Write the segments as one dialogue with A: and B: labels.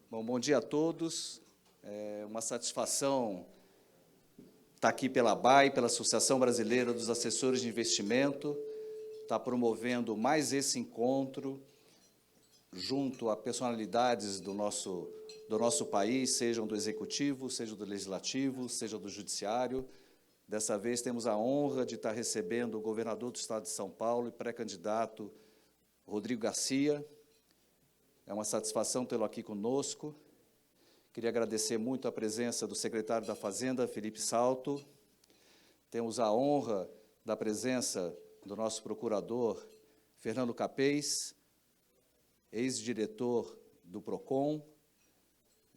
A: Bom dia a todos. É uma satisfação estar aqui pela ABAI, pela Associação Brasileira dos Assessores de Investimento, estar promovendo mais esse encontro junto a personalidades do nosso país, sejam do Executivo, sejam do Legislativo, sejam do Judiciário. Dessa vez temos a honra de estar recebendo o governador do Estado de São Paulo e pré-candidato Rodrigo Garcia. É uma satisfação tê-lo aqui conosco. Queria agradecer muito a presença do secretário da Fazenda, Felipe Salto. Temos a honra da presença do nosso procurador, Fernando Capês, ex-diretor do PROCON,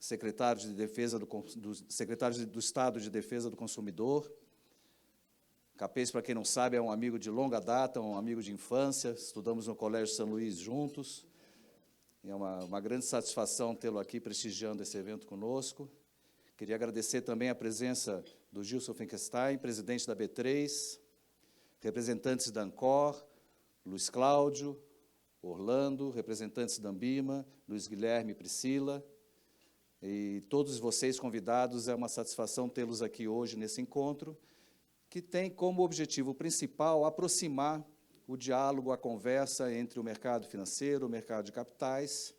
A: secretário do Estado de Defesa do Consumidor. Capês, para quem não sabe, é um amigo de longa data, um amigo de infância, estudamos no Colégio São Luís juntos. É uma grande satisfação tê-lo aqui prestigiando esse evento conosco. Queria agradecer também a presença do Gilson Finkelstein, presidente da B3, representantes da Ancor, Luiz Cláudio, Orlando, representantes da Ambima, Luiz Guilherme e Priscila, e todos vocês convidados. É uma satisfação tê-los aqui hoje nesse encontro, que tem como objetivo principal aproximar o diálogo, a conversa entre o mercado financeiro, o mercado de capitais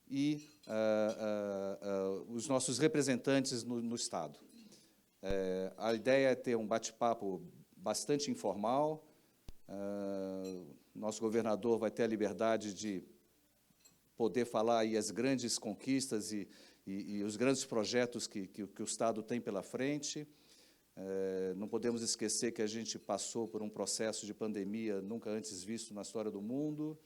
A: e os nossos representantes no Estado. A ideia é ter um bate-papo bastante informal. Nosso governador vai ter a liberdade de poder falar aí as grandes conquistas e os grandes projetos que o Estado tem pela frente. Não podemos esquecer que a gente passou por um processo de pandemia nunca antes visto na história do mundo.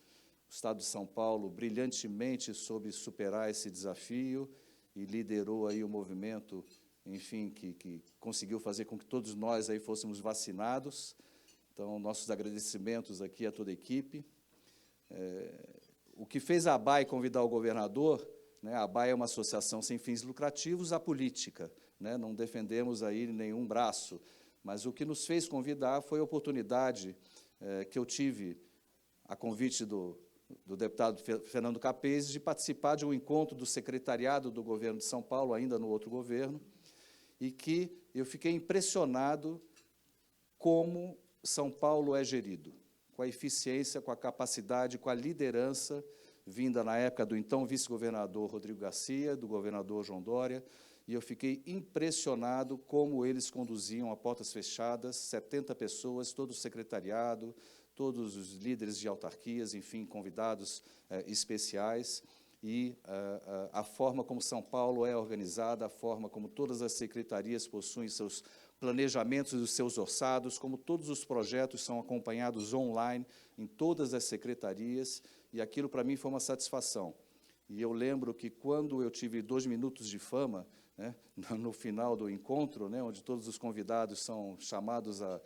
A: O Estado de São Paulo brilhantemente soube superar esse desafio e liderou aí o movimento, enfim, que conseguiu fazer com que todos nós aí fôssemos vacinados. Então, nossos agradecimentos aqui a toda a equipe. O que fez a ABAI convidar o governador, né, a ABAI é uma associação sem fins lucrativos, a política, né, não defendemos aí nenhum braço, mas o que nos fez convidar foi a oportunidade que eu tive, a convite do deputado Fernando Capês, de participar de um encontro do secretariado do governo de São Paulo, ainda no outro governo, e que eu fiquei impressionado como São Paulo é gerido, com a eficiência, com a capacidade, com a liderança vinda na época do então vice-governador Rodrigo Garcia, do governador João Dória, e eu fiquei impressionado como eles conduziam a portas fechadas, 70 pessoas, todo o secretariado, todos os líderes de autarquias, enfim, convidados especiais, e a forma como São Paulo é organizada, a forma como todas as secretarias possuem seus planejamentos e os seus orçados, como todos os projetos são acompanhados online em todas as secretarias, e aquilo para mim foi uma satisfação. E eu lembro que quando eu tive 2 minutos de fama, né, no final do encontro, né, onde todos os convidados são chamados a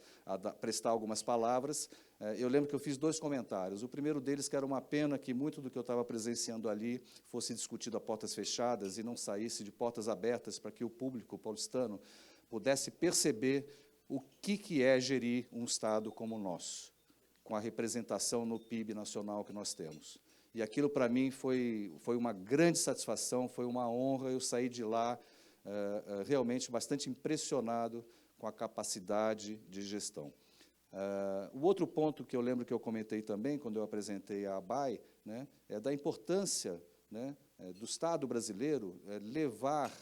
A: prestar algumas palavras, eu lembro que eu fiz 2 comentários. O primeiro deles que era uma pena que muito do que eu estava presenciando ali fosse discutido a portas fechadas e não saísse de portas abertas para que o público paulistano pudesse perceber o que é gerir um Estado como o nosso, com a representação no PIB nacional que nós temos. E aquilo, para mim, foi uma grande satisfação, foi uma honra. Eu saí de lá realmente bastante impressionado com a capacidade de gestão. O outro ponto que eu lembro que eu comentei também, quando eu apresentei a ABAI, né, é da importância, né, do Estado brasileiro levar,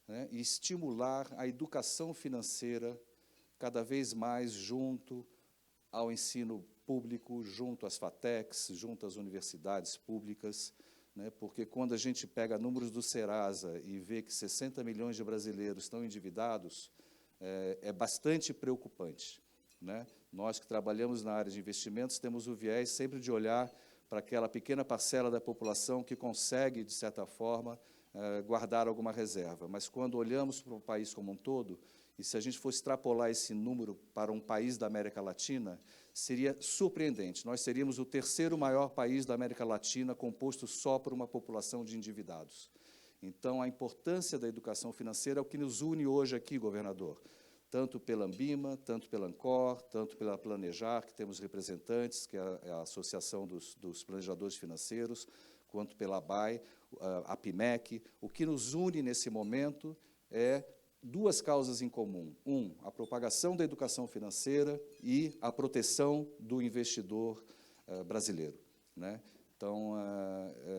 A: né, e estimular a educação financeira cada vez mais junto ao ensino público, junto às FATECs, junto às universidades públicas, né, porque quando a gente pega números do Serasa e vê que 60 milhões de brasileiros estão endividados, é bastante preocupante, né? Nós que trabalhamos na área de investimentos temos o viés sempre de olhar para aquela pequena parcela da população que consegue, de certa forma, guardar alguma reserva. Mas quando olhamos para o país como um todo, e se a gente for extrapolar esse número para um país da América Latina, seria surpreendente. Nós seríamos o 3º maior país da América Latina, composto só por uma população de endividados. Então, a importância da educação financeira é o que nos une hoje aqui, governador, tanto pela Ambima, tanto pela Ancor, tanto pela Planejar, que temos representantes, que é a Associação dos Planejadores Financeiros, quanto pela ABAI, a PIMEC. O que nos une nesse momento é duas causas em comum. A propagação da educação financeira e a proteção do investidor brasileiro, né? Então,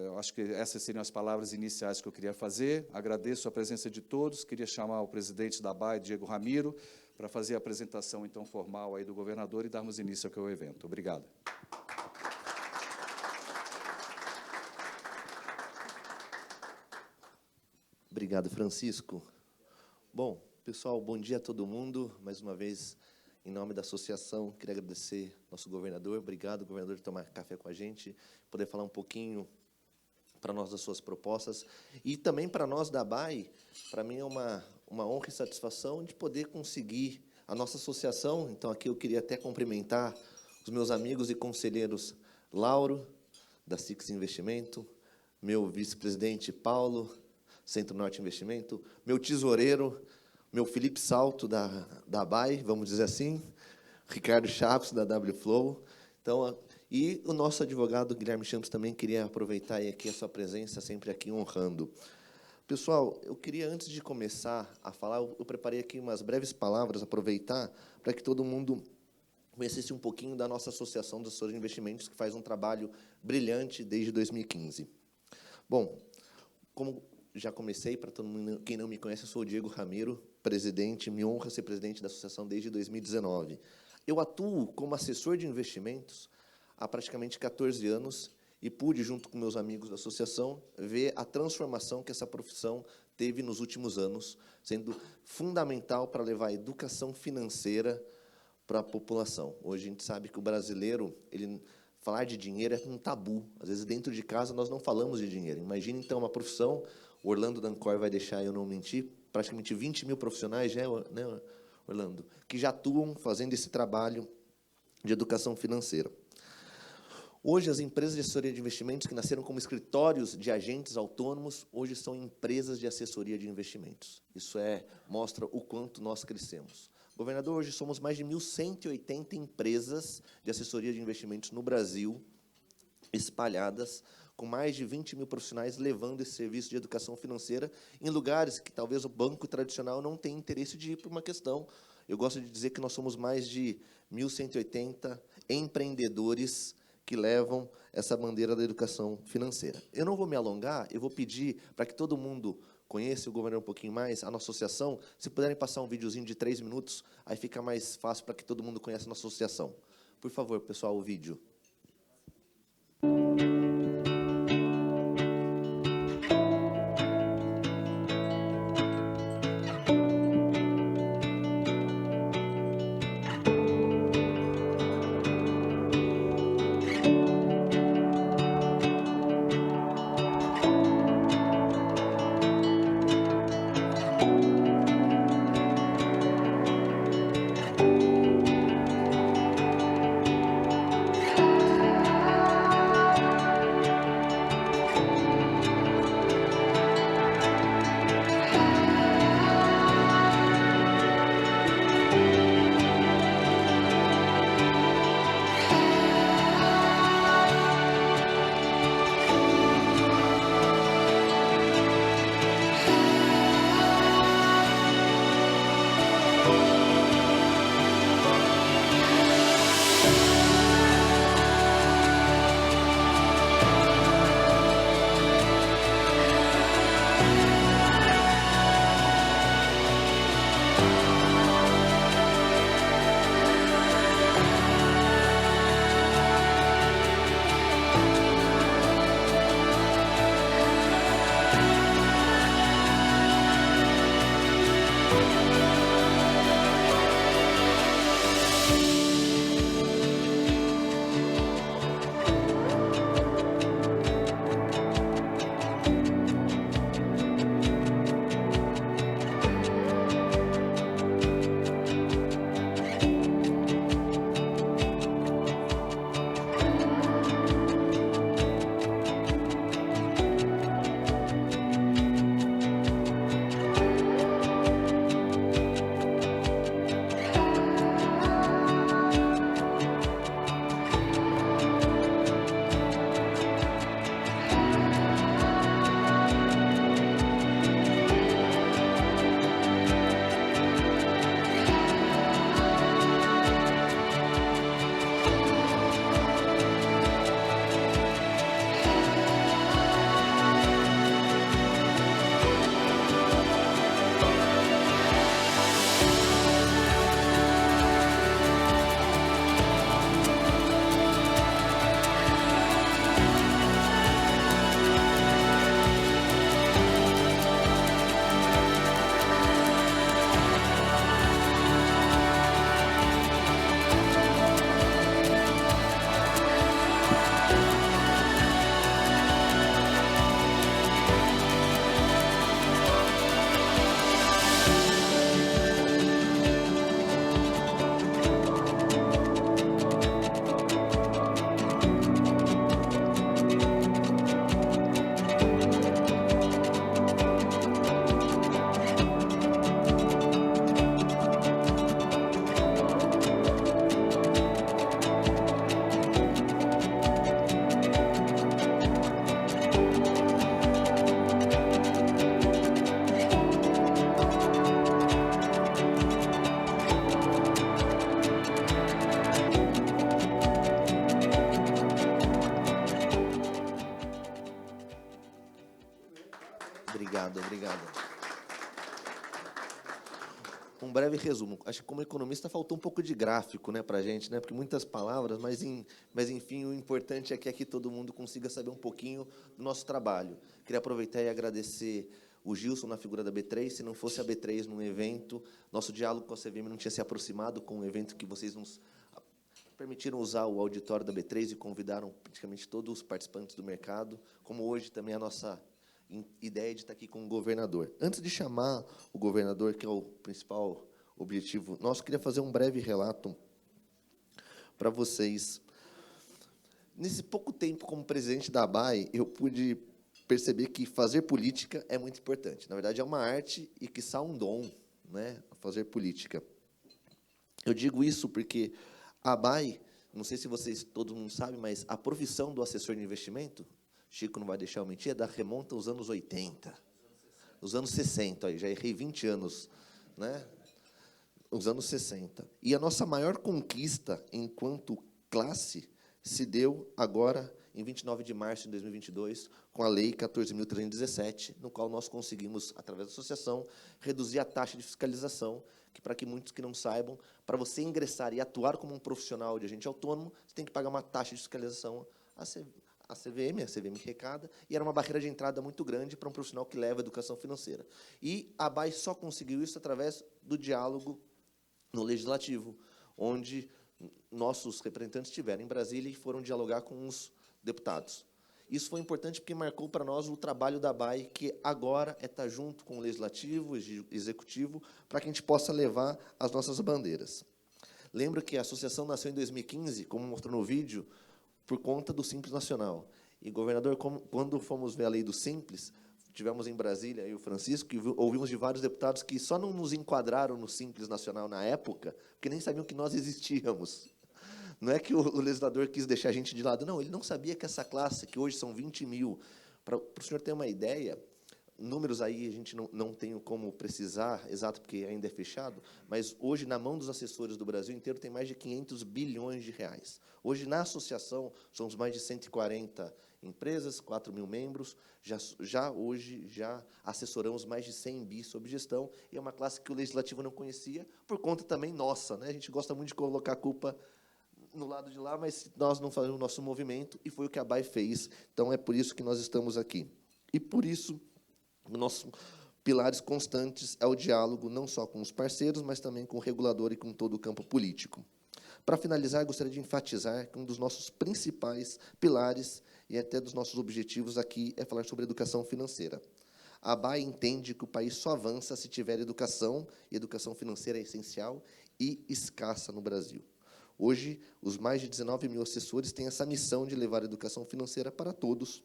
A: eu acho que essas seriam as palavras iniciais que eu queria fazer. Agradeço a presença de todos. Queria chamar o presidente da ABAE, Diego Ramiro, para fazer a apresentação, então, formal aí do governador e darmos início ao evento. Obrigado.
B: Obrigado, Francisco. Bom, pessoal, bom dia a todo mundo. Mais uma vez, em nome da associação, queria agradecer ao nosso governador. Obrigado, governador, por tomar café com a gente, poder falar um pouquinho para nós das suas propostas. E também para nós da ABAE, para mim é uma honra e satisfação de poder conseguir a nossa associação. Então, aqui eu queria até cumprimentar os meus amigos e conselheiros Lauro, da Six Investimento, meu vice-presidente Paulo, Centro-Norte Investimento, meu tesoureiro, meu Felipe Salto, da ABAE, vamos dizer assim, Ricardo Chaves, da WFlow. Então, e o nosso advogado, Guilherme Champs, também queria aproveitar aqui a sua presença, sempre aqui honrando. Pessoal, eu queria, antes de começar a falar, eu preparei aqui umas breves palavras, aproveitar, para que todo mundo conhecesse um pouquinho da nossa Associação dos Assessores de Investimentos, que faz um trabalho brilhante desde 2015. Bom, como já comecei, para todo mundo, quem não me conhece, eu sou o Diego Ramiro, presidente, me honra ser presidente da associação desde 2019. Eu atuo como assessor de investimentos há praticamente 14 anos e pude, junto com meus amigos da associação, ver a transformação que essa profissão teve nos últimos anos, sendo fundamental para levar a educação financeira para a população. Hoje a gente sabe que o brasileiro, falar de dinheiro é um tabu. Às vezes, dentro de casa, nós não falamos de dinheiro. Imagina, então, uma profissão, o Orlando Dancor vai deixar eu não mentir, praticamente 20 mil profissionais, né, Orlando, que já atuam fazendo esse trabalho de educação financeira. Hoje, as empresas de assessoria de investimentos, que nasceram como escritórios de agentes autônomos, hoje são empresas de assessoria de investimentos. Isso mostra o quanto nós crescemos. Governador, hoje somos mais de 1.180 empresas de assessoria de investimentos no Brasil, espalhadas, com mais de 20 mil profissionais levando esse serviço de educação financeira em lugares que talvez o banco tradicional não tenha interesse de ir por uma questão. Eu gosto de dizer que nós somos mais de 1.180 empreendedores que levam essa bandeira da educação financeira. Eu não vou me alongar, eu vou pedir para que todo mundo conheça o governador um pouquinho mais, a nossa associação. Se puderem passar um videozinho de 3 minutos, aí fica mais fácil para que todo mundo conheça a nossa associação. Por favor, pessoal, o vídeo. Obrigado, obrigado. Um breve resumo. Acho que como economista faltou um pouco de gráfico, né, para a gente, né, porque muitas palavras, mas enfim, o importante é que aqui todo mundo consiga saber um pouquinho do nosso trabalho. Queria aproveitar e agradecer o Gilson na figura da B3. Se não fosse a B3 num evento, nosso diálogo com a CVM não tinha se aproximado com o evento que vocês nos permitiram usar o auditório da B3 e convidaram praticamente todos os participantes do mercado, como hoje também a nossa ideia de estar aqui com o governador. Antes de chamar o governador, que é o principal objetivo nosso, queria fazer um breve relato para vocês. Nesse pouco tempo como presidente da ABAE, eu pude perceber que fazer política é muito importante. Na verdade, é uma arte e, quiçá, um dom, né, fazer política. Eu digo isso porque a ABAE, não sei se vocês, todo mundo sabe, mas a profissão do assessor de investimento, Chico não vai deixar eu mentir, remonta aos anos 80, os anos 60, aí, já errei 20 anos, né? Os anos 60. E a nossa maior conquista enquanto classe se deu agora, em 29 de março de 2022, com a Lei 14.317, no qual nós conseguimos, através da associação, reduzir a taxa de fiscalização, que, para que muitos que não saibam, para você ingressar e atuar como um profissional de agente autônomo, você tem que pagar uma taxa de fiscalização a CVM arrecada, e era uma barreira de entrada muito grande para um profissional que leva a educação financeira. E a ABAE só conseguiu isso através do diálogo no Legislativo, onde nossos representantes estiveram em Brasília e foram dialogar com os deputados. Isso foi importante porque marcou para nós o trabalho da ABAE, que agora é estar junto com o Legislativo, o Executivo, para que a gente possa levar as nossas bandeiras. Lembro que a associação nasceu em 2015, como mostrou no vídeo, por conta do Simples Nacional. E, governador, quando fomos ver a lei do Simples, tivemos em Brasília, e o Francisco, e ouvimos de vários deputados que só não nos enquadraram no Simples Nacional na época, porque nem sabiam que nós existíamos. Não é que o legislador quis deixar a gente de lado, não, ele não sabia que essa classe, que hoje são 20 mil, para o senhor ter uma ideia, números aí a gente não tem como precisar, exato, porque ainda é fechado, mas hoje, na mão dos assessores do Brasil inteiro, tem mais de 500 bilhões de reais. Hoje, na associação, somos mais de 140 empresas, 4 mil membros, hoje assessoramos mais de 100 bi sob gestão, e é uma classe que o Legislativo não conhecia, por conta também nossa, né? A gente gosta muito de colocar a culpa no lado de lá, mas nós não fazemos o nosso movimento, e foi o que a ABAE fez. Então, é por isso que nós estamos aqui. E, por isso, nossos pilares constantes é o diálogo, não só com os parceiros, mas também com o regulador e com todo o campo político. Para finalizar, gostaria de enfatizar que um dos nossos principais pilares e até dos nossos objetivos aqui é falar sobre educação financeira. A ABAE entende que o país só avança se tiver educação, e educação financeira é essencial e escassa no Brasil. Hoje, os mais de 19 mil assessores têm essa missão de levar a educação financeira para todos,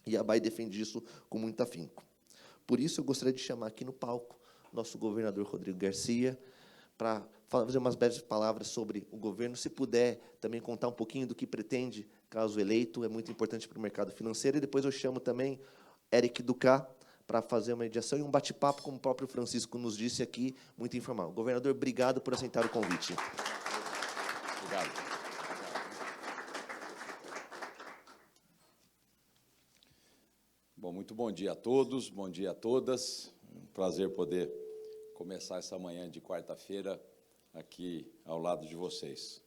B: e a ABAE defende isso com muito afinco. Por isso, eu gostaria de chamar aqui no palco nosso governador Rodrigo Garcia, para fazer umas breves palavras sobre o governo. Se puder também contar um pouquinho do que pretende, caso eleito, é muito importante para o mercado financeiro. E depois eu chamo também Eric Ducá para fazer uma mediação e um bate-papo, como o próprio Francisco nos disse aqui, muito informal. Governador, obrigado por aceitar o convite.
C: Obrigado. Bom, muito bom dia a todos, bom dia a todas. É um prazer poder começar essa manhã de quarta-feira aqui ao lado de vocês.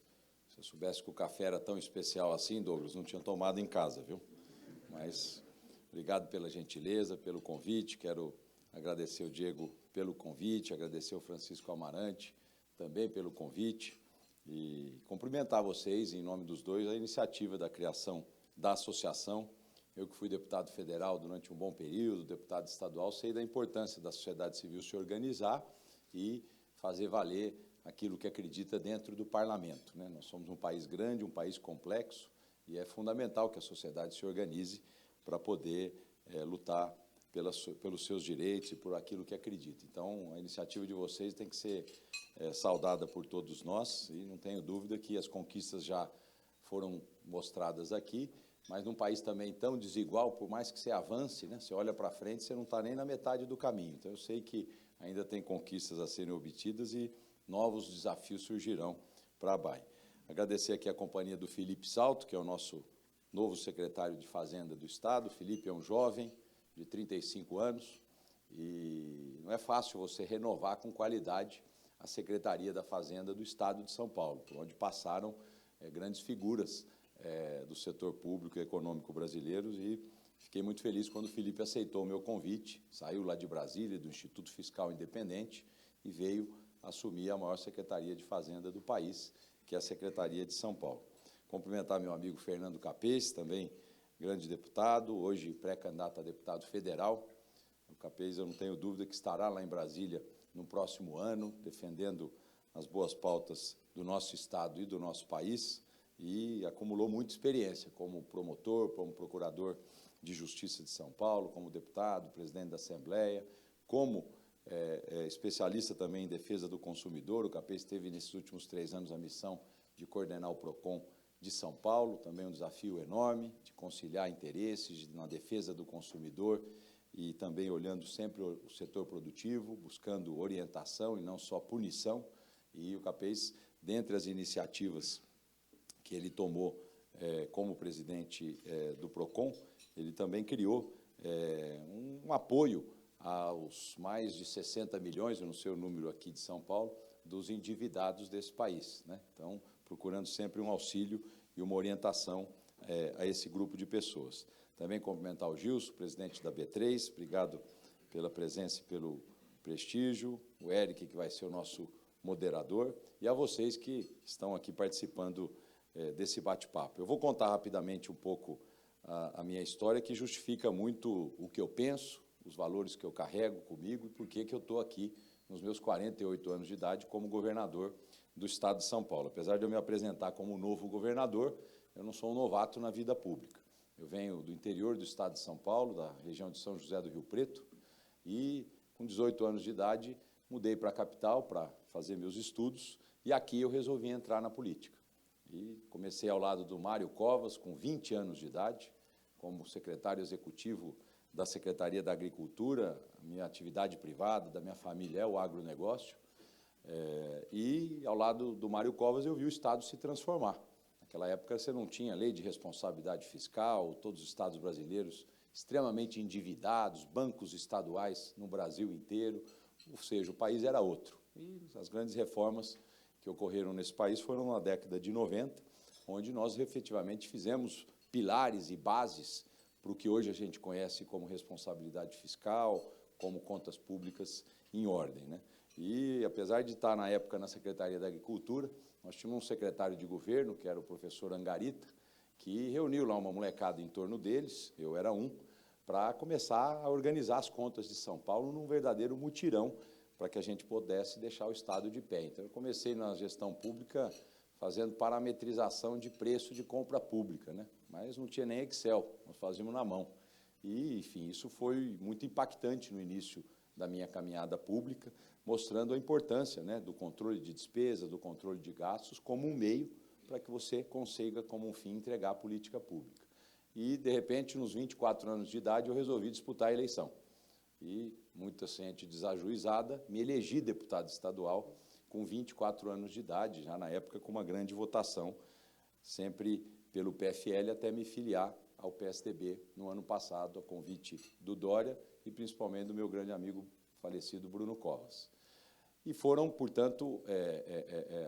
C: Se eu soubesse que o café era tão especial assim, Douglas, não tinha tomado em casa, viu? Mas obrigado pela gentileza, pelo convite. Quero agradecer o Diego pelo convite, agradecer o Francisco Amarante também pelo convite e cumprimentar vocês, em nome dos dois, a iniciativa da criação da associação. Eu que fui deputado federal durante um bom período, deputado estadual, sei da importância da sociedade civil se organizar e fazer valer aquilo que acredita dentro do parlamento, né? Nós somos um país grande, um país complexo, e é fundamental que a sociedade se organize para poder lutar pelos seus direitos e por aquilo que acredita. Então, a iniciativa de vocês tem que ser saudada por todos nós, e não tenho dúvida que as conquistas já foram mostradas aqui, mas num país também tão desigual, por mais que você avance, né, você olha para frente, você não está nem na metade do caminho. Então, eu sei que ainda tem conquistas a serem obtidas e novos desafios surgirão para a ABAE. Agradecer aqui a companhia do Felipe Salto, que é o nosso novo secretário de Fazenda do Estado. O Felipe é um jovem de 35 anos, E não é fácil você renovar com qualidade a Secretaria da Fazenda do Estado de São Paulo, por onde passaram grandes figuras do setor público e econômico brasileiro, e fiquei muito feliz quando o Felipe aceitou o meu convite, saiu lá de Brasília, do Instituto Fiscal Independente, e veio assumir a maior secretaria de Fazenda do país, que é a Secretaria de São Paulo. Cumprimentar meu amigo Fernando Capês, também grande deputado, hoje pré-candidato a deputado federal. O Capês, eu não tenho dúvida que estará lá em Brasília no próximo ano, defendendo as boas pautas do nosso Estado e do nosso país, e acumulou muita experiência como promotor, como procurador de Justiça de São Paulo, como deputado, presidente da Assembleia, como especialista também em defesa do consumidor. O Capês teve, nesses últimos 3 anos, a missão de coordenar o PROCON de São Paulo, também um desafio enorme de conciliar interesses na defesa do consumidor e também olhando sempre o setor produtivo, buscando orientação e não só punição. E o Capês, dentre as iniciativas que ele tomou como presidente do PROCON, ele também criou um apoio aos mais de 60 milhões, eu não sei o número aqui de São Paulo, dos endividados desse país, né? Então, procurando sempre um auxílio e uma orientação a esse grupo de pessoas. Também cumprimentar o Gilson, presidente da B3, obrigado pela presença e pelo prestígio, o Eric, que vai ser o nosso moderador, e a vocês que estão aqui participando desse bate-papo. Eu vou contar rapidamente um pouco a minha história, que justifica muito o que eu penso, os valores que eu carrego comigo e por que eu estou aqui nos meus 48 anos de idade como governador do Estado de São Paulo. Apesar de eu me apresentar como novo governador, eu não sou um novato na vida pública. Eu venho do interior do Estado de São Paulo, da região de São José do Rio Preto, e com 18 anos de idade mudei para a capital para fazer meus estudos, e aqui eu resolvi entrar na política. E comecei ao lado do Mário Covas, com 20 anos de idade, como secretário executivo da Secretaria da Agricultura. A minha atividade privada, da minha família, é o agronegócio. E, ao lado do Mário Covas, eu vi o Estado se transformar. Naquela época, você não tinha lei de responsabilidade fiscal, todos os estados brasileiros extremamente endividados, bancos estaduais no Brasil inteiro, ou seja, o país era outro. E as grandes reformas que ocorreram nesse país foram na década de 90, onde nós efetivamente fizemos pilares e bases para o que hoje a gente conhece como responsabilidade fiscal, como contas públicas em ordem, né? E, apesar de estar, na época, na Secretaria da Agricultura, nós tínhamos um secretário de governo, que era o professor Angarita, que reuniu lá uma molecada em torno deles, eu era um, para começar a organizar as contas de São Paulo num verdadeiro mutirão, para que a gente pudesse deixar o Estado de pé. Então, eu comecei na gestão pública fazendo parametrização de preço de compra pública, né? Mas não tinha nem Excel, nós fazíamos na mão. E, enfim, isso foi muito impactante no início da minha caminhada pública, mostrando a importância, né, do controle de despesa, do controle de gastos, como um meio para que você consiga, como um fim, entregar a política pública. E, de repente, nos 24 anos de idade, eu resolvi disputar a eleição. E, muita gente desajuizada, me elegi deputado estadual com 24 anos de idade, já na época com uma grande votação, sempre pelo PFL, até me filiar ao PSDB no ano passado, a convite do Dória e principalmente do meu grande amigo falecido Bruno Covas. E foram, portanto,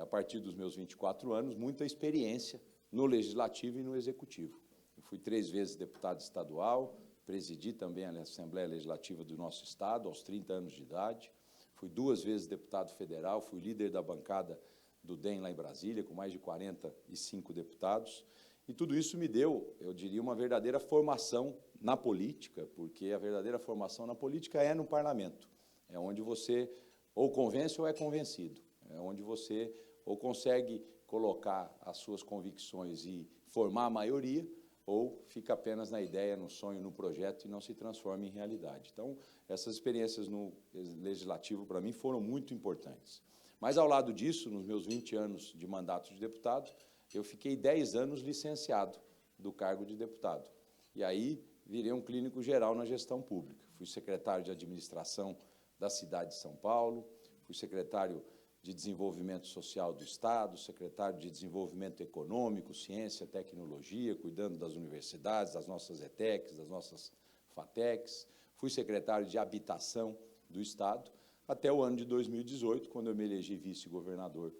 C: a partir dos meus 24 anos, muita experiência no Legislativo e no Executivo. Eu fui 3 vezes deputado estadual, presidi também a Assembleia Legislativa do nosso Estado, aos 30 anos de idade, fui 2 vezes deputado federal, fui líder da bancada do DEM lá em Brasília, com mais de 45 deputados, e tudo isso me deu, eu diria, uma verdadeira formação na política, porque a verdadeira formação na política é no parlamento, é onde você ou convence ou é convencido, é onde você ou consegue colocar as suas convicções e formar a maioria, ou fica apenas na ideia, no sonho, no projeto e não se transforma em realidade. Então, essas experiências no Legislativo, para mim, foram muito importantes. Mas, ao lado disso, nos meus 20 anos de mandato de deputado, eu fiquei 10 anos licenciado do cargo de deputado. E aí, virei um clínico geral na gestão pública. Fui secretário de administração da cidade de São Paulo, fui secretário de Desenvolvimento Social do Estado, secretário de Desenvolvimento Econômico, Ciência, Tecnologia, cuidando das universidades, das nossas ETECs, das nossas FATECs. fui secretário de Habitação do Estado, até o ano de 2018, quando eu me elegi vice-governador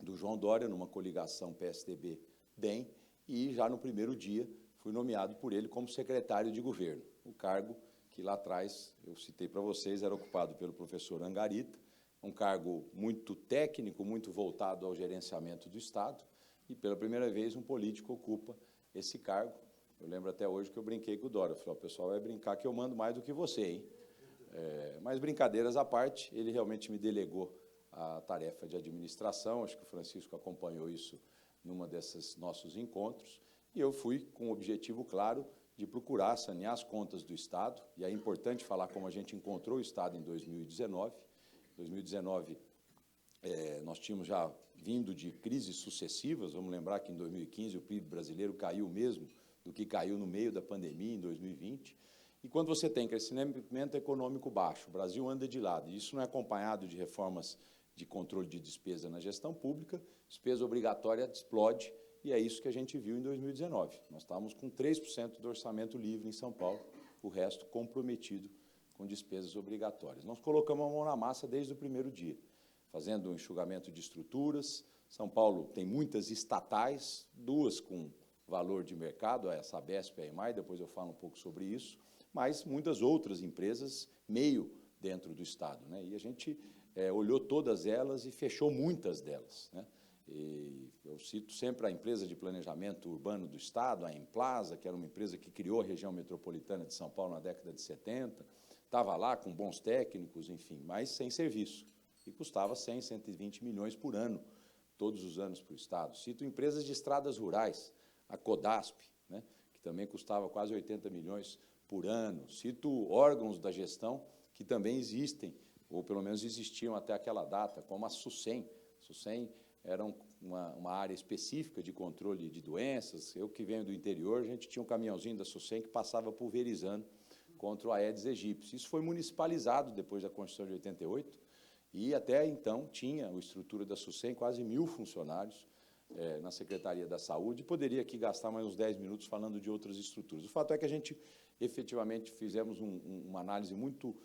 C: do João Dória, numa coligação PSDB-DEM, e já no primeiro dia fui nomeado por ele como secretário de governo. O cargo que lá atrás, eu citei para vocês, era ocupado pelo professor Angarita, um cargo muito técnico, muito voltado ao gerenciamento do Estado, e pela primeira vez um político ocupa esse cargo. Eu lembro até hoje que eu brinquei com o Dória, eu falei, o pessoal vai brincar que eu mando mais do que você, hein? Mas brincadeiras à parte, ele realmente me delegou a tarefa de administração, acho que o Francisco acompanhou isso numa desses nossos encontros, e eu fui com o objetivo claro de procurar sanear as contas do Estado, e é importante falar como a gente encontrou o Estado em 2019. Em 2019, nós tínhamos já vindo de crises sucessivas, vamos lembrar que em 2015 o PIB brasileiro caiu mesmo do que caiu no meio da pandemia, em 2020, e quando você tem crescimento econômico baixo, o Brasil anda de lado, e isso não é acompanhado de reformas de controle de despesa na gestão pública, despesa obrigatória explode, e é isso que a gente viu em 2019. Nós estávamos com 3% do orçamento livre em São Paulo, o resto comprometido com despesas obrigatórias. Nós colocamos a mão na massa desde o primeiro dia, fazendo um enxugamento de estruturas. São Paulo tem muitas estatais, duas com valor de mercado, a Sabesp e a EMAI, depois eu falo um pouco sobre isso, mas muitas outras empresas meio dentro do Estado, né? E a gente olhou todas elas e fechou muitas delas, né? E eu cito sempre a empresa de planejamento urbano do Estado, a Emplasa, que era uma empresa que criou a região metropolitana de São Paulo na década de 70, estava lá com bons técnicos, enfim, mas sem serviço, e custava 100, 120 milhões por ano, todos os anos para o Estado. Cito empresas de estradas rurais, a Codasp, né, que também custava quase 80 milhões por ano. Cito órgãos da gestão que também existem, ou pelo menos existiam até aquela data, como a SUSEM. A SUSEM era uma área específica de controle de doenças. Eu que venho do interior, a gente tinha um caminhãozinho da SUSEM que passava pulverizando contra o Aedes aegypti. Isso foi municipalizado depois da Constituição de 88, e até então tinha a estrutura da SUSEM, quase 1.000 funcionários na Secretaria da Saúde. Poderia aqui gastar mais uns 10 minutos falando de outras estruturas. O fato é que a gente efetivamente fizemos uma análise muito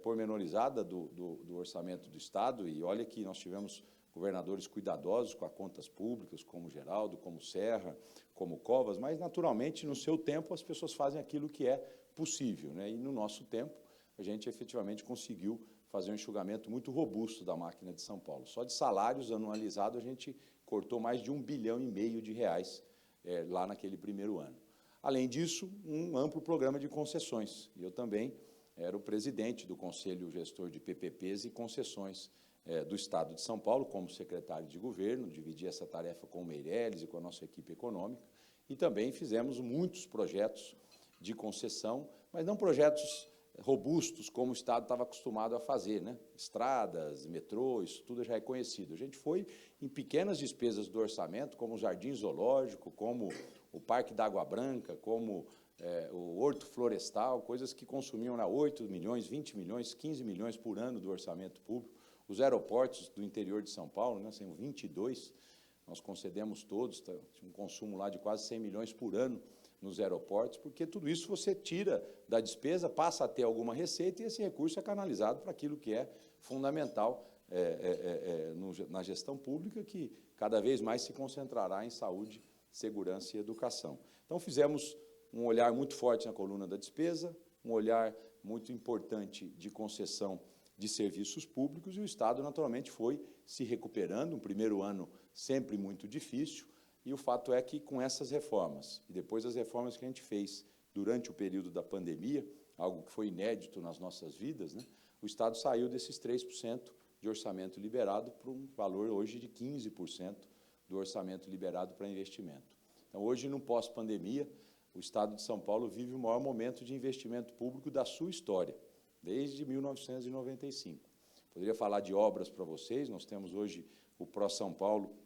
C: pormenorizada do orçamento do Estado, e olha que nós tivemos governadores cuidadosos com as contas públicas, como Geraldo, como Serra, como Covas, mas, naturalmente, no seu tempo, as pessoas fazem aquilo que é possível, né? E, no nosso tempo, a gente efetivamente conseguiu fazer um enxugamento muito robusto da máquina de São Paulo. Só de salários anualizados, a gente cortou mais de R$1,5 bilhão lá naquele primeiro ano. Além disso, um amplo programa de concessões. E eu também era o presidente do Conselho Gestor de PPPs e Concessões do Estado de São Paulo, como secretário de governo, dividi essa tarefa com o Meirelles e com a nossa equipe econômica, e também fizemos muitos projetos de concessão, mas não projetos robustos, como o Estado estava acostumado a fazer, né? Estradas, metrô, isso tudo já é conhecido. A gente foi em pequenas despesas do orçamento, como o Jardim Zoológico, como o Parque da Água Branca, como o Horto Florestal, coisas que consumiam 8 milhões, 20 milhões, 15 milhões por ano do orçamento público. Os aeroportos do interior de São Paulo, né, são 22, nós concedemos todos, tinha um consumo lá de quase 100 milhões por ano nos aeroportos, porque tudo isso você tira da despesa, passa a ter alguma receita, e esse recurso é canalizado para aquilo que é fundamental na gestão pública, que cada vez mais se concentrará em saúde, segurança e educação. Então, fizemos um olhar muito forte na coluna da despesa, um olhar muito importante de concessão de serviços públicos, e o Estado, naturalmente, foi se recuperando, um primeiro ano sempre muito difícil, e o fato é que, com essas reformas, e depois as reformas que a gente fez durante o período da pandemia, algo que foi inédito nas nossas vidas, né, o Estado saiu desses 3% de orçamento liberado para um valor hoje de 15% do orçamento liberado para investimento. Então, hoje, no pós-pandemia, o Estado de São Paulo vive o maior momento de investimento público da sua história, desde 1995. Poderia falar de obras para vocês, nós temos hoje o Pró-São Paulo,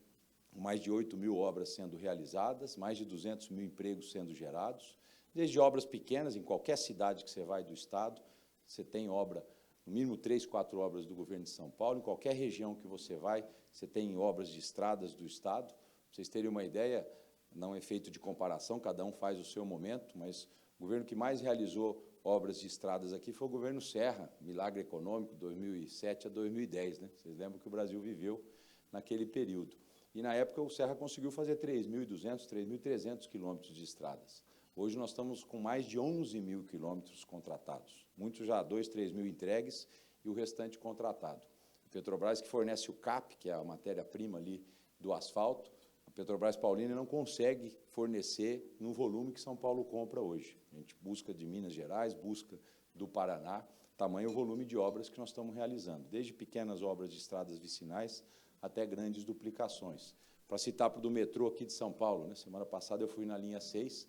C: mais de 8.000 obras sendo realizadas, mais de 200.000 empregos sendo gerados, desde obras pequenas, em qualquer cidade que você vai do Estado, você tem obra, no mínimo 3, 4 obras do governo de São Paulo, em qualquer região que você vai, você tem obras de estradas do Estado. Para vocês terem uma ideia, não é feito de comparação, cada um faz o seu momento, mas o governo que mais realizou obras de estradas aqui foi o governo Serra, milagre econômico, 2007 a 2010, né? Vocês lembram que o Brasil viveu naquele período. E, na época, o Serra conseguiu fazer 3.200, 3.300 quilômetros de estradas. Hoje, nós estamos com mais de 11.000 quilômetros contratados. Muitos já 2.000, 3.000 entregues e o restante contratado. A Petrobras, que fornece o CAP, que é a matéria-prima ali do asfalto, a Petrobras Paulina não consegue fornecer no volume que São Paulo compra hoje. A gente busca de Minas Gerais, busca do Paraná, tamanho o volume de obras que nós estamos realizando, desde pequenas obras de estradas vicinais até grandes duplicações. Para citar para o do metrô aqui de São Paulo, né? Semana passada eu fui na linha 6,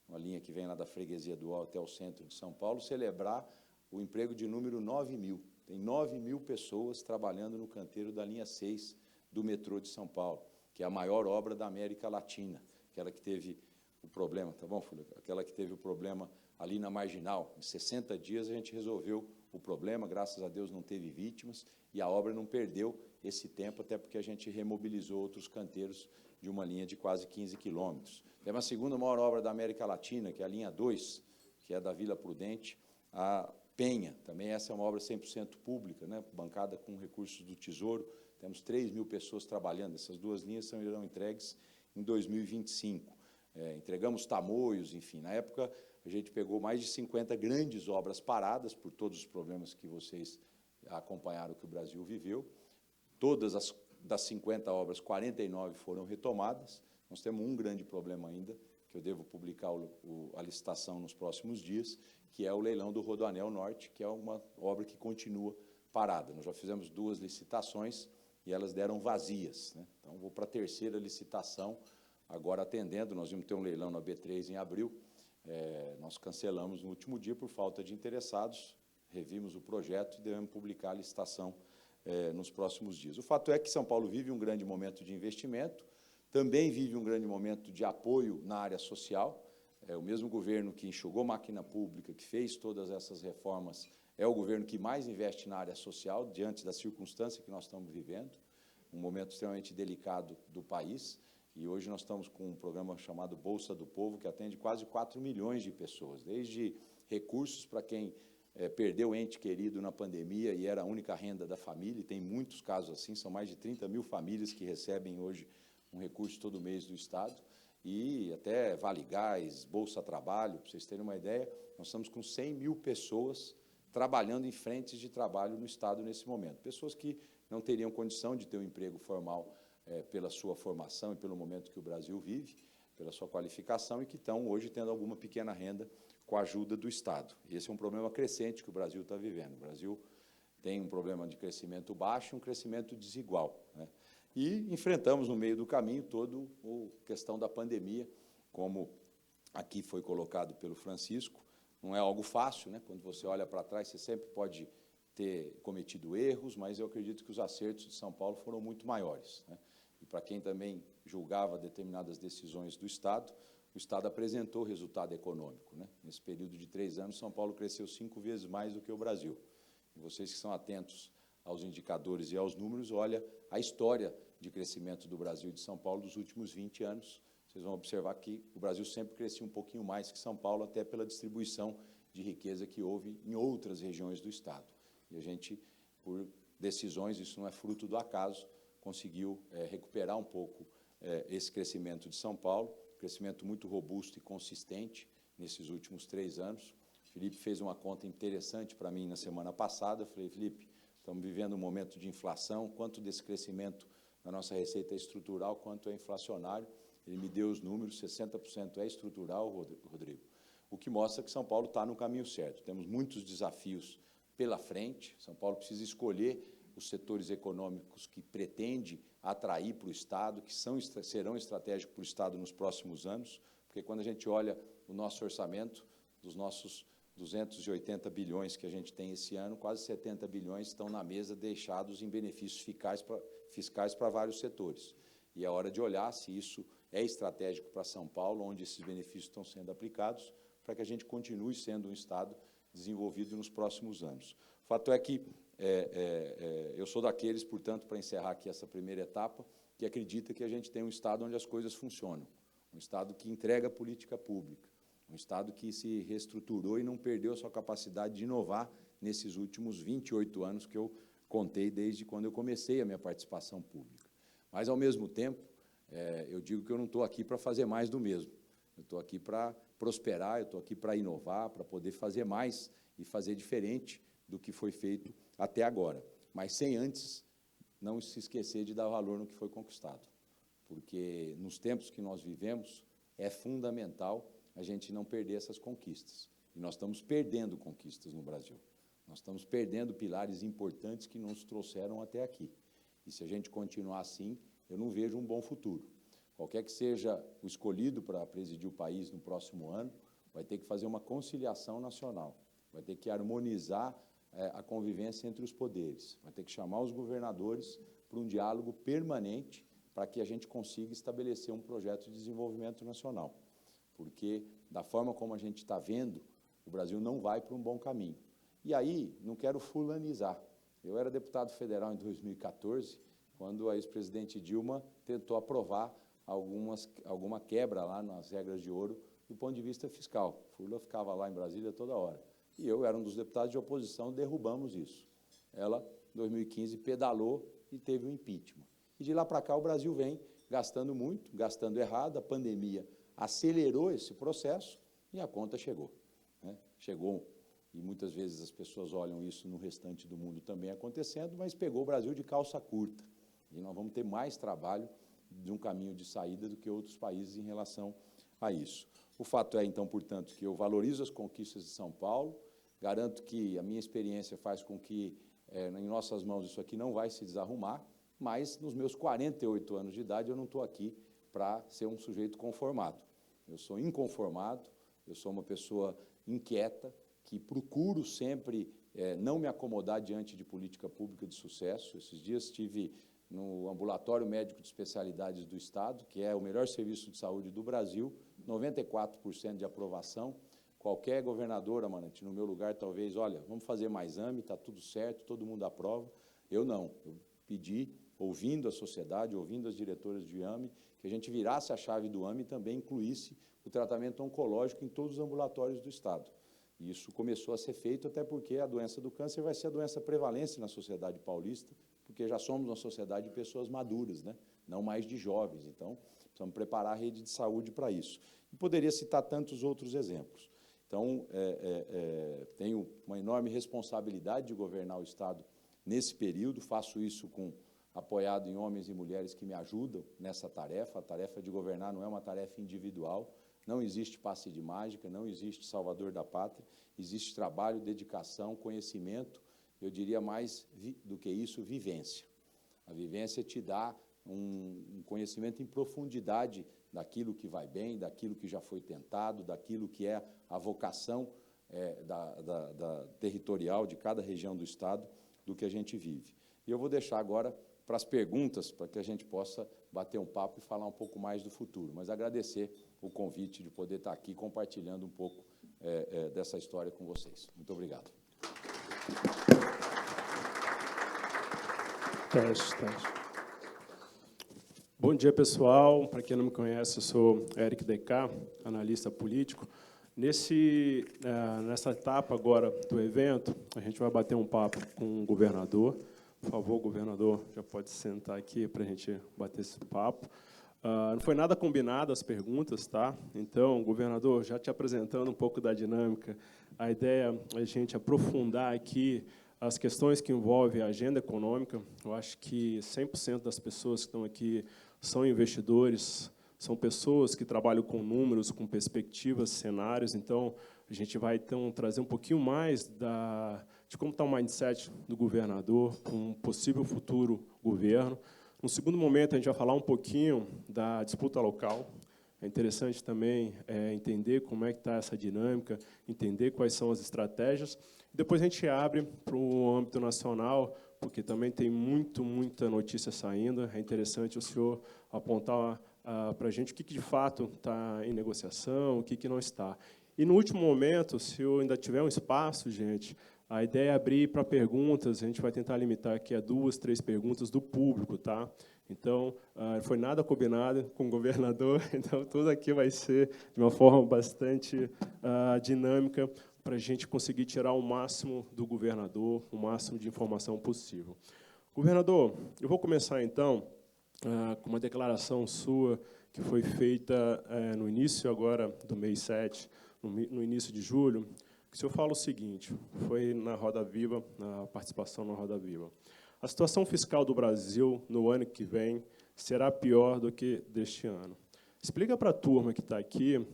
C: uma linha que vem lá da Freguesia do Ó até o centro de São Paulo, celebrar o emprego de número 9.000. Tem 9.000 pessoas trabalhando no canteiro da linha 6 do metrô de São Paulo, que é a maior obra da América Latina, aquela que teve o problema, tá bom, Fulvio? Aquela que teve o problema ali na Marginal. Em 60 dias a gente resolveu o problema, graças a Deus não teve vítimas, e a obra não perdeu esse tempo, até porque a gente remobilizou outros canteiros de uma linha de quase 15 quilômetros. Tem uma segunda maior obra da América Latina, que é a linha 2, que é da Vila Prudente, a Penha. Também essa é uma obra 100% pública, né, bancada com recursos do Tesouro. Temos 3.000 pessoas trabalhando. Essas duas linhas serão entregues em 2025. Entregamos Tamoios, enfim. Na época, a gente pegou mais de 50 grandes obras paradas, por todos os problemas que vocês acompanharam que o Brasil viveu. Todas das 50 obras, 49 foram retomadas. Nós temos um grande problema ainda, que eu devo publicar a licitação nos próximos dias, que é o leilão do Rodoanel Norte, que é uma obra que continua parada. Nós já fizemos 2 licitações e elas deram vazias, né? Então, vou para a 3ª licitação, agora atendendo. Nós vamos ter um leilão na B3 em abril. Nós cancelamos no último dia por falta de interessados, revimos o projeto e devemos publicar a licitação nos próximos dias. O fato é que São Paulo vive um grande momento de investimento, também vive um grande momento de apoio na área social. O mesmo governo que enxugou máquina pública, que fez todas essas reformas, é o governo que mais investe na área social, diante da circunstância que nós estamos vivendo, um momento extremamente delicado do país. E hoje nós estamos com um programa chamado Bolsa do Povo, que atende quase 4 milhões de pessoas, desde recursos para quem perdeu ente querido na pandemia e era a única renda da família, e tem muitos casos assim, são mais de 30.000 famílias que recebem hoje um recurso todo mês do Estado, e até Vale Gás, Bolsa Trabalho. Para vocês terem uma ideia, nós estamos com 100.000 pessoas trabalhando em frentes de trabalho no Estado nesse momento. Pessoas que não teriam condição de ter um emprego formal pela sua formação e pelo momento que o Brasil vive, pela sua qualificação, e que estão hoje tendo alguma pequena renda com a ajuda do Estado. Esse é um problema crescente que o Brasil está vivendo. O Brasil tem um problema de crescimento baixo e um crescimento desigual, né? E enfrentamos no meio do caminho toda a questão da pandemia, como aqui foi colocado pelo Francisco. Não é algo fácil, né? Quando você olha para trás, você sempre pode ter cometido erros, mas eu acredito que os acertos de São Paulo foram muito maiores, né? E para quem também julgava determinadas decisões do Estado, o Estado apresentou resultado econômico, né? Nesse período de 3 anos, São Paulo cresceu 5 vezes mais do que o Brasil. E vocês que são atentos aos indicadores e aos números, olha a história de crescimento do Brasil e de São Paulo dos últimos 20 anos, vocês vão observar que o Brasil sempre crescia um pouquinho mais que São Paulo, até pela distribuição de riqueza que houve em outras regiões do Estado. E a gente, por decisões, isso não é fruto do acaso, conseguiu recuperar um pouco esse crescimento de São Paulo, crescimento muito robusto e consistente nesses últimos 3 anos. O Felipe fez uma conta interessante para mim na semana passada. Eu falei, Felipe, estamos vivendo um momento de inflação, quanto desse crescimento da nossa receita é estrutural, quanto é inflacionário. Ele me deu os números, 60% é estrutural, Rodrigo, o que mostra que São Paulo está no caminho certo. Temos muitos desafios pela frente. São Paulo precisa escolher os setores econômicos que pretende atrair para o Estado, que serão estratégicos para o Estado nos próximos anos, porque quando a gente olha o nosso orçamento, dos nossos 280 bilhões que a gente tem esse ano, quase 70 bilhões estão na mesa deixados em benefícios fiscais para vários setores. E é hora de olhar se isso é estratégico para São Paulo, onde esses benefícios estão sendo aplicados, para que a gente continue sendo um Estado desenvolvido nos próximos anos. O fato é que eu sou daqueles, portanto, para encerrar aqui essa primeira etapa, que acredita que a gente tem um Estado onde as coisas funcionam, um Estado que entrega política pública, um Estado que se reestruturou e não perdeu a sua capacidade de inovar nesses últimos 28 anos que eu contei desde quando eu comecei a minha participação pública. Mas, ao mesmo tempo, eu digo que eu não estou aqui para fazer mais do mesmo. Eu estou aqui para prosperar, eu estou aqui para inovar, para poder fazer mais e fazer diferente do que foi feito até agora. Mas sem antes não se esquecer de dar valor no que foi conquistado. Porque, nos tempos que nós vivemos, é fundamental a gente não perder essas conquistas. E nós estamos perdendo conquistas no Brasil. Nós estamos perdendo pilares importantes que nos trouxeram até aqui. E, se a gente continuar assim, eu não vejo um bom futuro. Qualquer que seja o escolhido para presidir o país no próximo ano, vai ter que fazer uma conciliação nacional, vai ter que harmonizar a convivência entre os poderes, vai ter que chamar os governadores para um diálogo permanente para que a gente consiga estabelecer um projeto de desenvolvimento nacional. Porque, da forma como a gente está vendo, o Brasil não vai para um bom caminho. E aí, não quero fulanizar. Eu era deputado federal em 2014, quando a ex-presidente Dilma tentou aprovar alguma quebra lá nas regras de ouro do ponto de vista fiscal. Fula ficava lá em Brasília toda hora. E eu era um dos deputados de oposição, derrubamos isso. Ela, em 2015, pedalou e teve um impeachment. E de lá para cá o Brasil vem gastando muito, gastando errado, a pandemia acelerou esse processo e a conta chegou. Chegou, e muitas vezes as pessoas olham isso no restante do mundo também acontecendo, mas pegou o Brasil de calça curta. E nós vamos ter mais trabalho de um caminho de saída do que outros países em relação a isso. O fato é, então, portanto, que eu valorizo as conquistas de São Paulo, garanto que a minha experiência faz com que, em nossas mãos, isso aqui não vai se desarrumar, mas, nos meus 48 anos de idade, eu não estou aqui para ser um sujeito conformado. Eu sou inconformado, eu sou uma pessoa inquieta, que procuro sempre não me acomodar diante de política pública de sucesso. Esses dias estive no Ambulatório Médico de Especialidades do Estado, que é o melhor serviço de saúde do Brasil, 94% de aprovação. Qualquer governador, Amarante, no meu lugar, talvez, olha, vamos fazer mais AME, está tudo certo, todo mundo aprova. Eu não. Eu pedi, ouvindo a sociedade, ouvindo as diretoras de AME, que a gente virasse a chave do AME e também incluísse o tratamento oncológico em todos os ambulatórios do Estado. E isso começou a ser feito até porque a doença do câncer vai ser a doença prevalente na sociedade paulista, porque já somos uma sociedade de pessoas maduras, não mais de jovens. Então, precisamos preparar a rede de saúde para isso. E poderia citar tantos outros exemplos. Então, tenho uma enorme responsabilidade de governar o Estado nesse período, faço isso apoiado em homens e mulheres que me ajudam nessa tarefa. A tarefa de governar não é uma tarefa individual, não existe passe de mágica, não existe salvador da pátria, existe trabalho, dedicação, conhecimento, eu diria mais do que isso, vivência. A vivência te dá um conhecimento em profundidade daquilo que vai bem, daquilo que já foi tentado, daquilo que é a vocação territorial de cada região do Estado, do que a gente vive. E eu vou deixar agora para as perguntas, para que a gente possa bater um papo e falar um pouco mais do futuro. Mas agradecer o convite de poder estar aqui compartilhando um pouco dessa história com vocês. Muito obrigado.
D: Teste. Bom dia, pessoal. Para quem não me conhece, eu sou Eric Decá, analista político. Nessa etapa agora do evento, a gente vai bater um papo com o governador. Por favor, governador, já pode sentar aqui para a gente bater esse papo. Não foi nada combinado as perguntas, tá? Então, governador, já te apresentando um pouco da dinâmica, a ideia é a gente aprofundar aqui as questões que envolvem a agenda econômica. Eu acho que 100% das pessoas que estão aqui são investidores, são pessoas que trabalham com números, com perspectivas, cenários. Então, a gente vai então trazer um pouquinho mais de como está o mindset do governador, com um possível futuro governo. No segundo momento, a gente vai falar um pouquinho da disputa local. É interessante também entender como é que está essa dinâmica, entender quais são as estratégias. Depois a gente abre para o âmbito nacional, porque também tem muita notícia saindo. É interessante o senhor apontar para a gente o que de fato está em negociação, o que não está. E, no último momento, se eu ainda tiver um espaço, gente, A ideia é abrir para perguntas, a gente vai tentar limitar aqui a 2, 3 perguntas do público, tá? Então, foi nada combinado com o governador, então tudo aqui vai ser de uma forma bastante dinâmica para a gente conseguir tirar o máximo do governador, o máximo de informação possível. Governador, eu vou começar, então, com uma declaração sua que foi feita no início agora do mês 7, no início de julho, que o senhor fala o seguinte, foi na Roda Viva, na participação na Roda Viva. A situação fiscal do Brasil no ano que vem será pior do que deste ano. Explica para a turma que está aqui,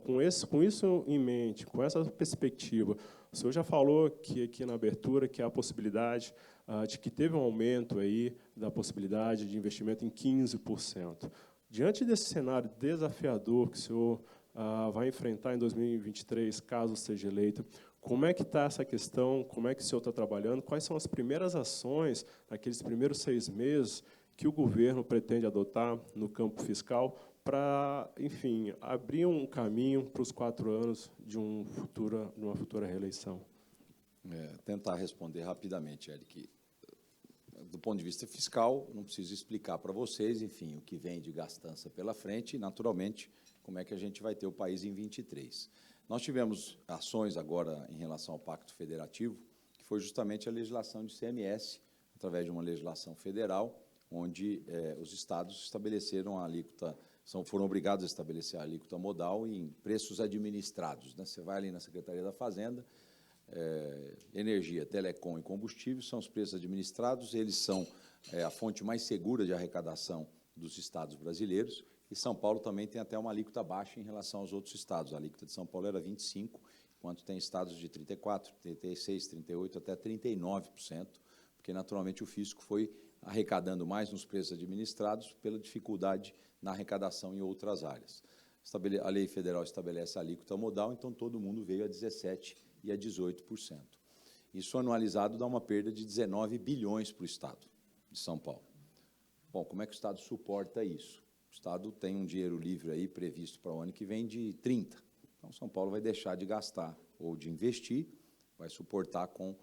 D: com isso em mente, com essa perspectiva. O senhor já falou que aqui na abertura que há a possibilidade de que teve um aumento aí da possibilidade de investimento em 15%. Diante desse cenário desafiador que o senhor vai enfrentar em 2023, caso seja eleito, como é que está essa questão, como é que o senhor está trabalhando, quais são as primeiras ações, naqueles primeiros 6 meses, que o governo pretende adotar no campo fiscal para, enfim, abrir um caminho para os 4 anos de uma futura reeleição?
C: Tentar responder rapidamente, Eric. Do ponto de vista fiscal, não preciso explicar para vocês, enfim, o que vem de gastança pela frente e, naturalmente, como é que a gente vai ter o país em 23. Nós tivemos ações agora em relação ao Pacto Federativo, que foi justamente a legislação de ICMS, através de uma legislação federal, onde os estados estabeleceram a alíquota, foram obrigados a estabelecer a alíquota modal em preços administrados, né? Você vai ali na Secretaria da Fazenda, energia, telecom e combustível são os preços administrados, eles são a fonte mais segura de arrecadação dos estados brasileiros, e São Paulo também tem até uma alíquota baixa em relação aos outros estados. A alíquota de São Paulo era 25%, enquanto tem estados de 34%, 36%, 38%, até 39%, porque, naturalmente, o fisco foi arrecadando mais nos preços administrados pela dificuldade na arrecadação em outras áreas. A lei federal estabelece a alíquota modal, então todo mundo veio a 17% e a 18%. Isso anualizado dá uma perda de 19 bilhões para o Estado de São Paulo. Bom, como é que o Estado suporta isso? O Estado tem um dinheiro livre aí previsto para o ano que vem de 30. Então, São Paulo vai deixar de gastar ou de investir, vai suportar com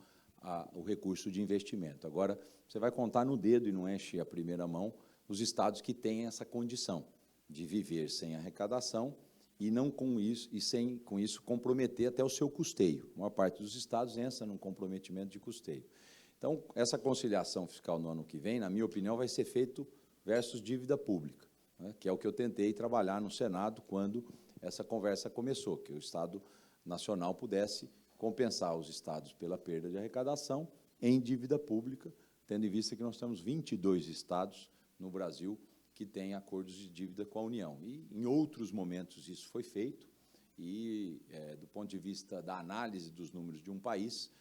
C: o recurso de investimento. Agora, você vai contar no dedo e não enche a primeira mão os estados que têm essa condição de viver sem arrecadação e não com isso e sem com isso comprometer até o seu custeio. A maior parte dos estados entra num comprometimento de custeio. Então, essa conciliação fiscal no ano que vem, na minha opinião, vai ser feito versus dívida pública, né, que é o que eu tentei trabalhar no Senado quando essa conversa começou, que o Estado Nacional pudesse compensar os estados pela perda de arrecadação em dívida pública, tendo em vista que nós temos 22 estados no Brasil que têm acordos de dívida com a União. E, em outros momentos, isso foi feito, e, do ponto de vista da análise dos números de um país,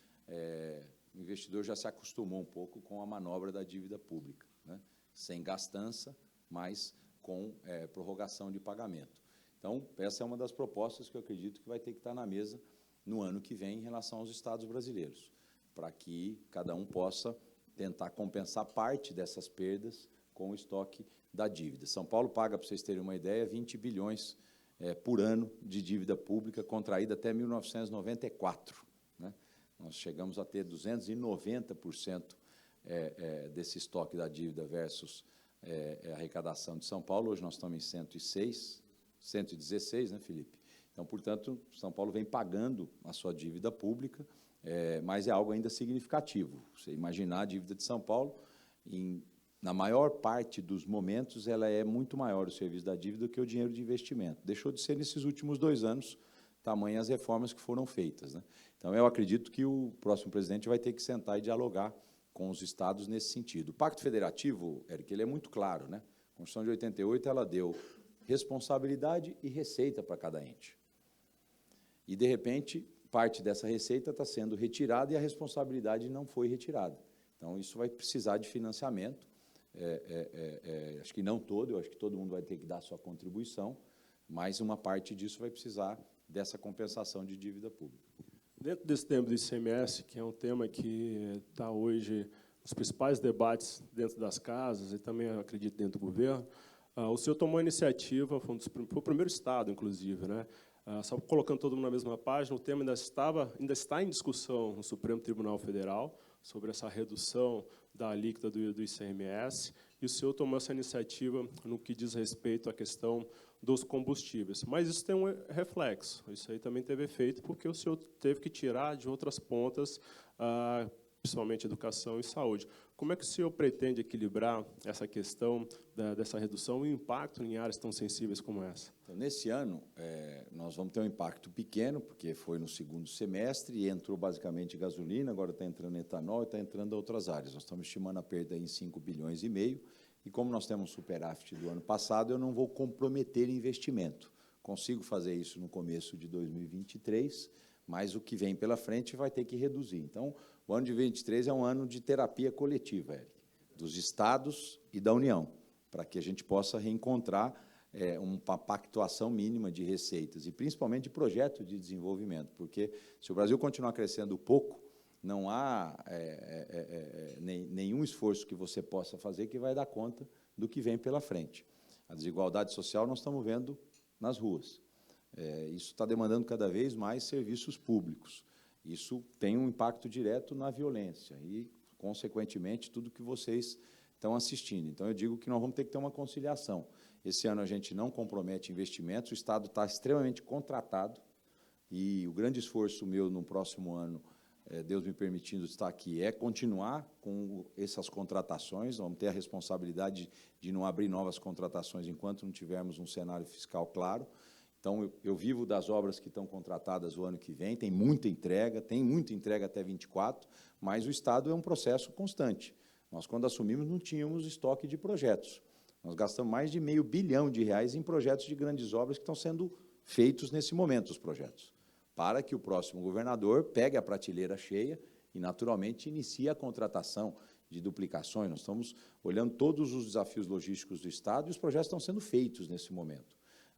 C: o investidor já se acostumou um pouco com a manobra da dívida pública, né? Sem gastança, mas com prorrogação de pagamento. Então, essa é uma das propostas que eu acredito que vai ter que estar na mesa no ano que vem em relação aos estados brasileiros, para que cada um possa tentar compensar parte dessas perdas com o estoque da dívida. São Paulo paga, para vocês terem uma ideia, 20 bilhões por ano de dívida pública contraída até 1994. Né? Nós chegamos a ter 290% desse estoque da dívida versus a arrecadação de São Paulo. Hoje nós estamos em 116, né, Felipe? Então, portanto, São Paulo vem pagando a sua dívida pública, mas é algo ainda significativo. Você imaginar a dívida de São Paulo, na maior parte dos momentos, ela é muito maior o serviço da dívida do que o dinheiro de investimento. Deixou de ser nesses últimos 2 anos, tamanho as reformas que foram feitas, né? Então, eu acredito que o próximo presidente vai ter que sentar e dialogar com os estados nesse sentido. O Pacto Federativo, Eric, ele é muito claro, né? A Constituição de 88, ela deu responsabilidade e receita para cada ente. E, de repente, parte dessa receita está sendo retirada e a responsabilidade não foi retirada. Então, isso vai precisar de financiamento. Acho que não todo, eu acho que todo mundo vai ter que dar a sua contribuição, mas uma parte disso vai precisar dessa compensação de dívida pública.
D: Dentro desse tema do ICMS, que é um tema que está hoje nos principais debates dentro das casas e também, acredito, dentro do governo, o senhor tomou a iniciativa, foi o primeiro estado, inclusive, né, Só colocando todo mundo na mesma página, o tema ainda está em discussão no Supremo Tribunal Federal, sobre essa redução da alíquota do ICMS, e o senhor tomou essa iniciativa no que diz respeito à questão dos combustíveis. Mas isso tem um reflexo, isso aí também teve efeito, porque o senhor teve que tirar de outras pontas, principalmente educação e saúde. Como é que o senhor pretende equilibrar essa questão dessa redução e o impacto em áreas tão sensíveis como essa?
C: Então, nesse ano, nós vamos ter um impacto pequeno, porque foi no segundo semestre e entrou basicamente gasolina, agora está entrando etanol e está entrando outras áreas. Nós estamos estimando a perda em 5,5 bilhões, e como nós temos superávit do ano passado, eu não vou comprometer investimento. Consigo fazer isso no começo de 2023, mas o que vem pela frente vai ter que reduzir. Então, o ano de 2023 é um ano de terapia coletiva, Eric, dos estados e da União, para que a gente possa reencontrar uma pactuação mínima de receitas, e principalmente de projetos de desenvolvimento, porque se o Brasil continuar crescendo pouco, não há nenhum esforço que você possa fazer que vai dar conta do que vem pela frente. A desigualdade social nós estamos vendo nas ruas. Isso está demandando cada vez mais serviços públicos. Isso tem um impacto direto na violência e, consequentemente, tudo que vocês estão assistindo. Então, eu digo que nós vamos ter que ter uma conciliação. Esse ano a gente não compromete investimentos, o Estado está extremamente contratado, e o grande esforço meu no próximo ano, Deus me permitindo estar aqui, é continuar com essas contratações. Vamos ter a responsabilidade de não abrir novas contratações enquanto não tivermos um cenário fiscal claro. Então, eu vivo das obras que estão contratadas o ano que vem, tem muita entrega até 24, mas o Estado é um processo constante. Nós, quando assumimos, não tínhamos estoque de projetos. Nós gastamos mais de R$500 bilhão em projetos de grandes obras que estão sendo feitos nesse momento, os projetos, para que o próximo governador pegue a prateleira cheia e, naturalmente, inicie a contratação de duplicações. Nós estamos olhando todos os desafios logísticos do Estado e os projetos estão sendo feitos nesse momento,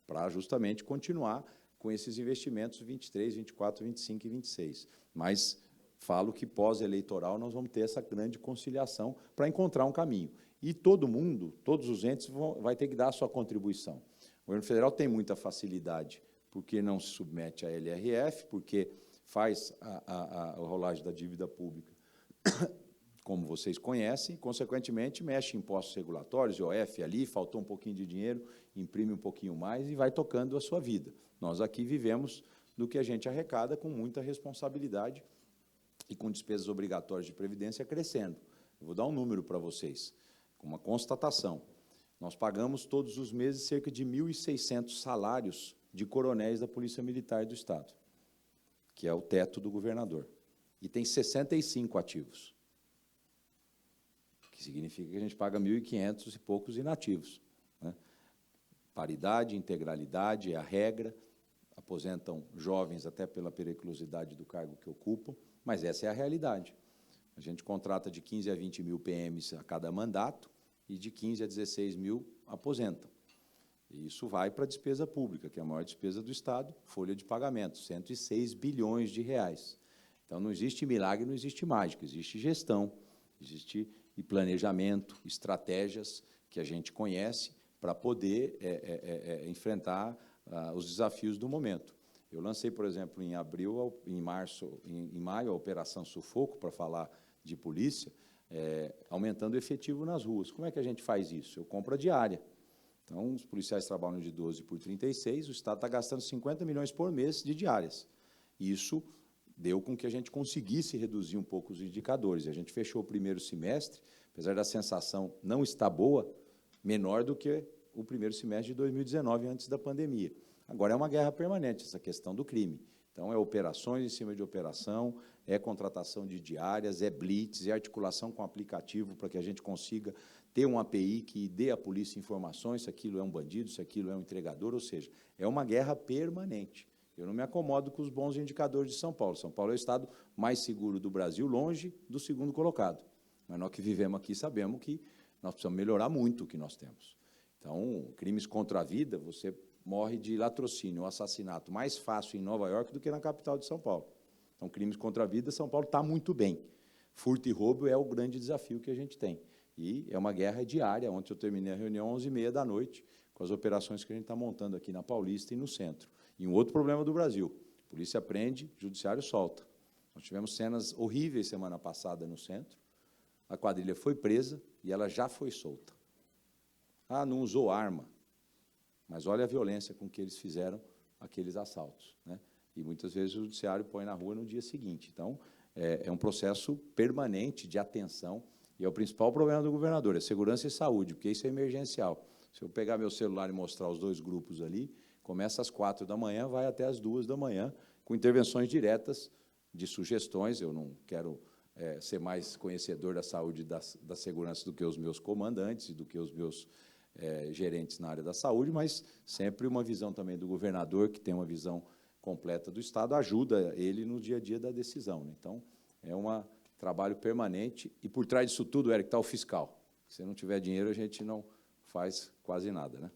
C: para justamente continuar com esses investimentos 23, 24, 25 e 26. Mas falo que pós-eleitoral nós vamos ter essa grande conciliação para encontrar um caminho. E todo mundo, todos os entes, vai ter que dar a sua contribuição. O governo federal tem muita facilidade, porque não se submete à LRF, porque faz a rolagem da dívida pública, como vocês conhecem, consequentemente, mexe em impostos regulatórios, IOF ali, faltou um pouquinho de dinheiro, imprime um pouquinho mais e vai tocando a sua vida. Nós aqui vivemos do que a gente arrecada com muita responsabilidade e com despesas obrigatórias de previdência crescendo. Eu vou dar um número para vocês, com uma constatação. Nós pagamos todos os meses cerca de 1.600 salários de coronéis da Polícia Militar do Estado, que é o teto do governador, e tem 65 ativos, que significa que a gente paga 1.500 e poucos inativos, né? Paridade, integralidade é a regra, aposentam jovens até pela periculosidade do cargo que ocupam, mas essa é a realidade. A gente contrata de 15 a 20 mil PMs a cada mandato e de 15 a 16 mil aposentam. E isso vai para a despesa pública, que é a maior despesa do Estado, folha de pagamento, 106 bilhões de reais. Então, não existe milagre, não existe mágica, existe gestão, existe planejamento, estratégias que a gente conhece para poder enfrentar os desafios do momento. Eu lancei, por exemplo, em abril, em maio, a Operação Sufoco, para falar de polícia, aumentando o efetivo nas ruas. Como é que a gente faz isso? Eu compro a diária. Então, os policiais trabalham de 12 por 36, o Estado está gastando 50 milhões por mês de diárias. Isso deu com que a gente conseguisse reduzir um pouco os indicadores. A gente fechou o primeiro semestre, apesar da sensação não estar boa, menor do que o primeiro semestre de 2019, antes da pandemia. Agora é uma guerra permanente, essa questão do crime. Então, é operações em cima de operação, é contratação de diárias, é blitz, é articulação com aplicativo para que a gente consiga ter um API que dê à polícia informações se aquilo é um bandido, se aquilo é um entregador, ou seja, é uma guerra permanente. Eu não me acomodo com os bons indicadores de São Paulo. São Paulo é o estado mais seguro do Brasil, longe do segundo colocado. Mas nós que vivemos aqui sabemos que nós precisamos melhorar muito o que nós temos. Então, crimes contra a vida, você morre de latrocínio, um assassinato mais fácil em Nova York do que na capital de São Paulo. Então, crimes contra a vida, São Paulo está muito bem. Furto e roubo é o grande desafio que a gente tem. E é uma guerra diária. Ontem eu terminei a reunião às 11h30 da noite, com as operações que a gente está montando aqui na Paulista e no centro. E um outro problema do Brasil, polícia prende, judiciário solta. Nós tivemos cenas horríveis semana passada no centro, a quadrilha foi presa e ela já foi solta. Ah, não usou arma, mas olha a violência com que eles fizeram aqueles assaltos, né? E muitas vezes o judiciário põe na rua no dia seguinte. Então, é um processo permanente de atenção, e é o principal problema do governador, é segurança e saúde, porque isso é emergencial. Se eu pegar meu celular e mostrar os dois grupos ali, começa às 4 da manhã, vai até às 2 da manhã, com intervenções diretas de sugestões. Eu não quero ser mais conhecedor da saúde e da segurança do que os meus comandantes e do que os meus gerentes na área da saúde, mas sempre uma visão também do governador, que tem uma visão completa do Estado, ajuda ele no dia a dia da decisão, né? Então, é um trabalho permanente, e por trás disso tudo, Eric, está o fiscal. Se não tiver dinheiro, a gente não faz quase nada, né?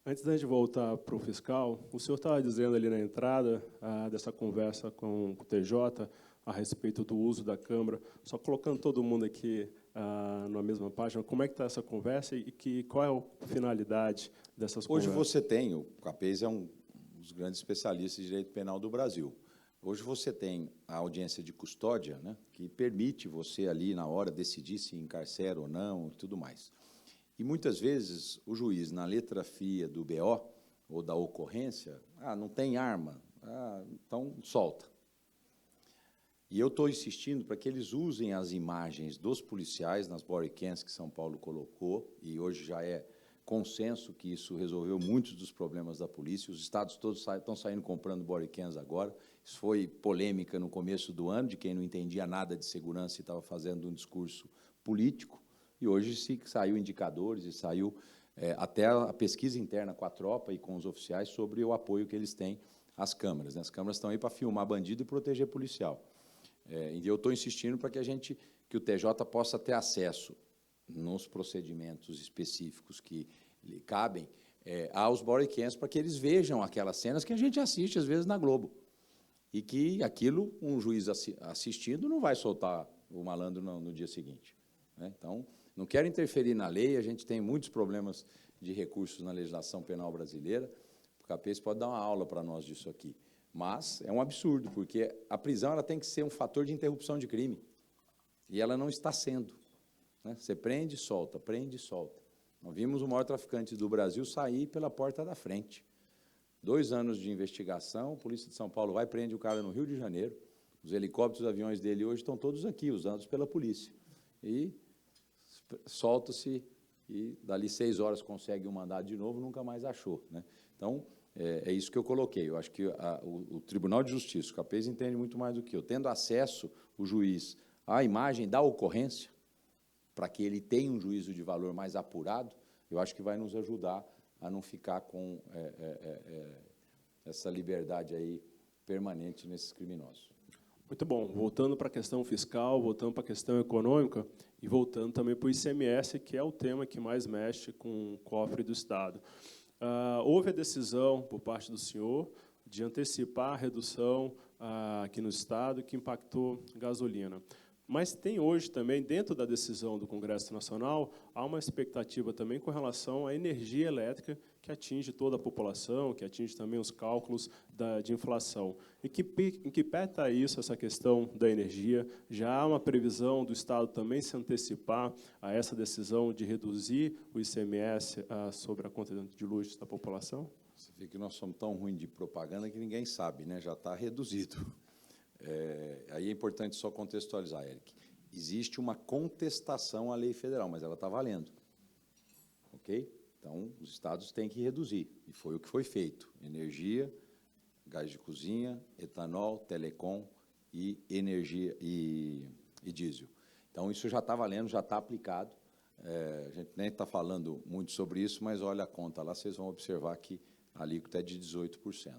D: Antes da gente voltar para o fiscal, o senhor estava dizendo ali na entrada dessa conversa com o TJ a respeito do uso da Câmara, só colocando todo mundo aqui na mesma página, como é que está essa conversa e qual é a finalidade dessas conversas?
C: Hoje você tem, o Capês é um dos grandes especialistas de direito penal do Brasil. Hoje você tem a audiência de custódia, né, que permite você ali na hora decidir se encarcera ou não e tudo mais. E muitas vezes o juiz, na letra fria do BO ou da ocorrência, não tem arma, então solta. E eu estou insistindo para que eles usem as imagens dos policiais nas bodycams que São Paulo colocou, e hoje já é consenso que isso resolveu muitos dos problemas da polícia. Os estados todos estão saindo comprando bodycams agora. Isso foi polêmica no começo do ano, de quem não entendia nada de segurança e estava fazendo um discurso político. E hoje saiu indicadores e saiu até a pesquisa interna com a tropa e com os oficiais sobre o apoio que eles têm às câmeras, né? As câmeras estão aí para filmar bandido e proteger policial. E eu estou insistindo para que o TJ possa ter acesso nos procedimentos específicos que lhe cabem aos bodycams, para que eles vejam aquelas cenas que a gente assiste, às vezes, na Globo. E que aquilo, um juiz assistindo, não vai soltar o malandro no dia seguinte, né? Então, não quero interferir na lei, a gente tem muitos problemas de recursos na legislação penal brasileira, o Capês pode dar uma aula para nós disso aqui. Mas é um absurdo, porque a prisão ela tem que ser um fator de interrupção de crime, e ela não está sendo, né? Você prende e solta, prende e solta. Nós vimos o maior traficante do Brasil sair pela porta da frente. 2 anos de investigação, a Polícia de São Paulo vai e prende o cara no Rio de Janeiro, os helicópteros, os aviões dele hoje estão todos aqui, usados pela polícia. E solta-se, e dali 6 horas consegue um mandado de novo, nunca mais achou, né? Então, é isso que eu coloquei. Eu acho que o Tribunal de Justiça, o Capês entende muito mais do que eu, tendo acesso, o juiz, à imagem da ocorrência, para que ele tenha um juízo de valor mais apurado, eu acho que vai nos ajudar a não ficar com essa liberdade aí permanente nesses criminosos.
D: Muito bom. Voltando para a questão fiscal, voltando para a questão econômica e voltando também para o ICMS, que é o tema que mais mexe com o cofre do Estado. Houve a decisão, por parte do senhor, de antecipar a redução aqui no Estado, que impactou a gasolina. Mas tem hoje também, dentro da decisão do Congresso Nacional, há uma expectativa também com relação à energia elétrica, que atinge toda a população, que atinge também os cálculos de inflação. Em que pé está isso, essa questão da energia? Já há uma previsão do Estado também se antecipar a essa decisão de reduzir o ICMS sobre a conta de luz da população?
C: Você vê que nós somos tão ruins de propaganda que ninguém sabe, né? Já está reduzido. Aí é importante só contextualizar, Eric. Existe uma contestação à lei federal, mas ela está valendo. Ok? Então, os estados têm que reduzir, e foi o que foi feito. Energia, gás de cozinha, etanol, telecom e energia e diesel. Então, isso já está valendo, já está aplicado. A gente nem está falando muito sobre isso, mas olha a conta lá, vocês vão observar que a alíquota é de 18%.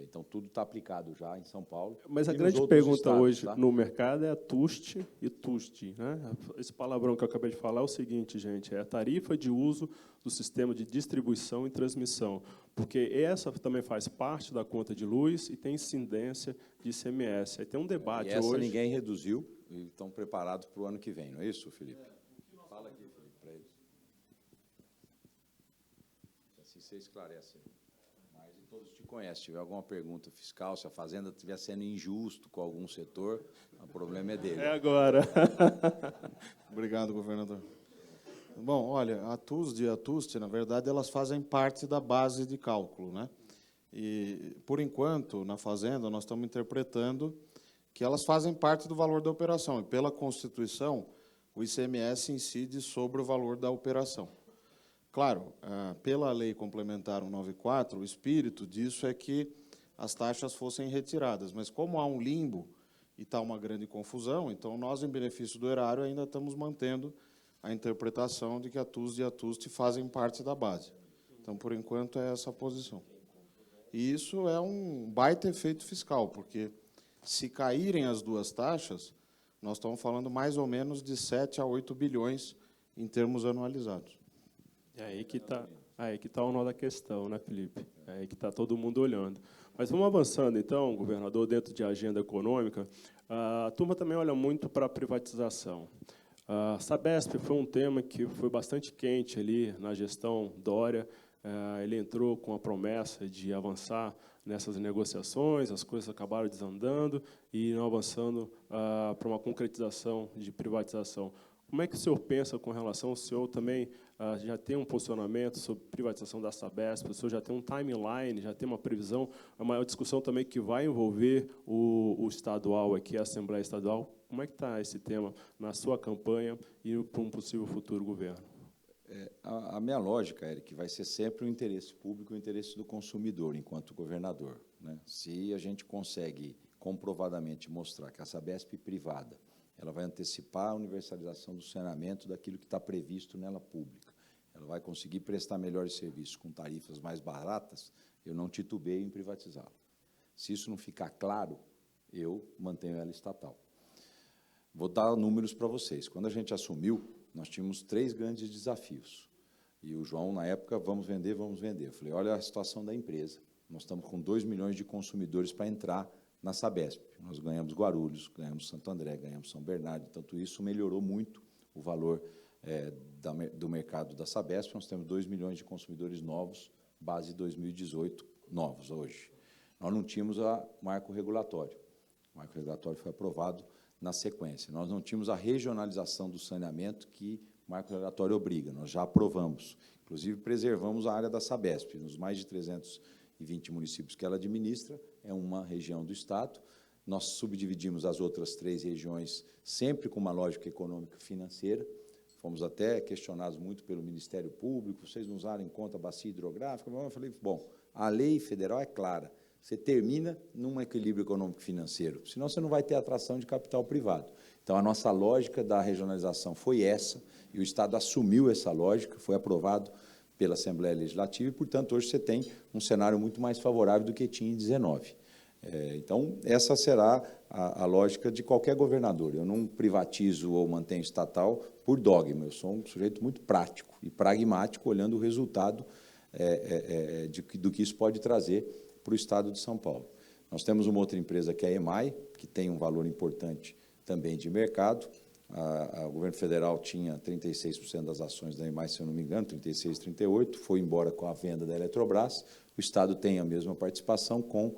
C: Então, tudo está aplicado já em São Paulo.
D: Mas a grande pergunta hoje no mercado é a TUST e TUST, né? Esse palavrão que eu acabei de falar é o seguinte, gente, é a tarifa de uso do sistema de distribuição e transmissão, porque essa também faz parte da conta de luz e tem incidência de ICMS. Aí tem um debate hoje...
C: Essa ninguém reduziu e estão preparados para o ano que vem, não é isso, Felipe? Fala aqui, Felipe, para eles. Assim você esclarece. Mas todos te conhecem. Se tiver alguma pergunta fiscal, se a Fazenda estiver sendo injusto com algum setor, o problema é dele.
D: É agora.
E: Obrigado, governador. Bom, olha, a TUSD e a TUST, na verdade, elas fazem parte da base de cálculo, né? E, por enquanto, na Fazenda, nós estamos interpretando que elas fazem parte do valor da operação. E, pela Constituição, o ICMS incide sobre o valor da operação. Claro, pela Lei Complementar 194, o espírito disso é que as taxas fossem retiradas. Mas, como há um limbo e está uma grande confusão, então, nós, em benefício do erário, ainda estamos mantendo a interpretação de que a TUSD e a TUST fazem parte da base. Então, por enquanto, é essa a posição. E isso é um baita efeito fiscal, porque, se caírem as duas taxas, nós estamos falando mais ou menos de 7 a 8 bilhões em termos anualizados.
D: É aí que tá o nó da questão, né, Felipe? É aí que está todo mundo olhando. Mas vamos avançando, então, governador, dentro de agenda econômica. A turma também olha muito para a privatização. A Sabesp foi um tema que foi bastante quente ali na gestão Dória. Ele entrou com a promessa de avançar nessas negociações, as coisas acabaram desandando e não avançando para uma concretização de privatização. Como é que o senhor pensa com relação, o senhor também já tem um posicionamento sobre privatização da Sabesp, o senhor já tem um timeline, já tem uma previsão, é uma discussão também que vai envolver o estadual aqui, a Assembleia Estadual. Como é que está esse tema na sua campanha e para um possível futuro governo?
C: A minha lógica, Eric, vai ser sempre o interesse público e o interesse do consumidor, enquanto governador, né? Se a gente consegue comprovadamente mostrar que a Sabesp privada ela vai antecipar a universalização do saneamento daquilo que está previsto nela pública, ela vai conseguir prestar melhores serviços com tarifas mais baratas, eu não titubeio em privatizá-la. Se isso não ficar claro, eu mantenho ela estatal. Vou dar números para vocês. Quando a gente assumiu, nós tínhamos 3 grandes desafios. E o João, na época, vamos vender, vamos vender. Eu falei, olha a situação da empresa. Nós estamos com 2 milhões de consumidores para entrar na Sabesp. Nós ganhamos Guarulhos, ganhamos Santo André, ganhamos São Bernardo. Tanto isso melhorou muito o valor do mercado da Sabesp. Nós temos 2 milhões de consumidores novos, base 2018, novos hoje. Nós não tínhamos o marco regulatório. O marco regulatório foi aprovado na sequência. Nós não tínhamos a regionalização do saneamento que o marco regulatório obriga. Nós já aprovamos. Inclusive, preservamos a área da Sabesp. Nos mais de 320 municípios que ela administra, é uma região do Estado. Nós subdividimos as outras 3 regiões sempre com uma lógica econômica e financeira. Fomos até questionados muito pelo Ministério Público, vocês não usaram em conta a bacia hidrográfica. Eu falei, bom, a lei federal é clara. Você termina num equilíbrio econômico e financeiro, senão você não vai ter atração de capital privado. Então, a nossa lógica da regionalização foi essa, e o Estado assumiu essa lógica, foi aprovado pela Assembleia Legislativa, e, portanto, hoje você tem um cenário muito mais favorável do que tinha em 19. Então, essa será a lógica de qualquer governador. Eu não privatizo ou mantenho estatal por dogma, eu sou um sujeito muito prático e pragmático, olhando o resultado do que isso pode trazer para o Estado de São Paulo. Nós temos uma outra empresa, que é a EMAI, que tem um valor importante também de mercado. O governo federal tinha 36% das ações da EMAI, se eu não me engano, 36%, 38%, foi embora com a venda da Eletrobras. O Estado tem a mesma participação com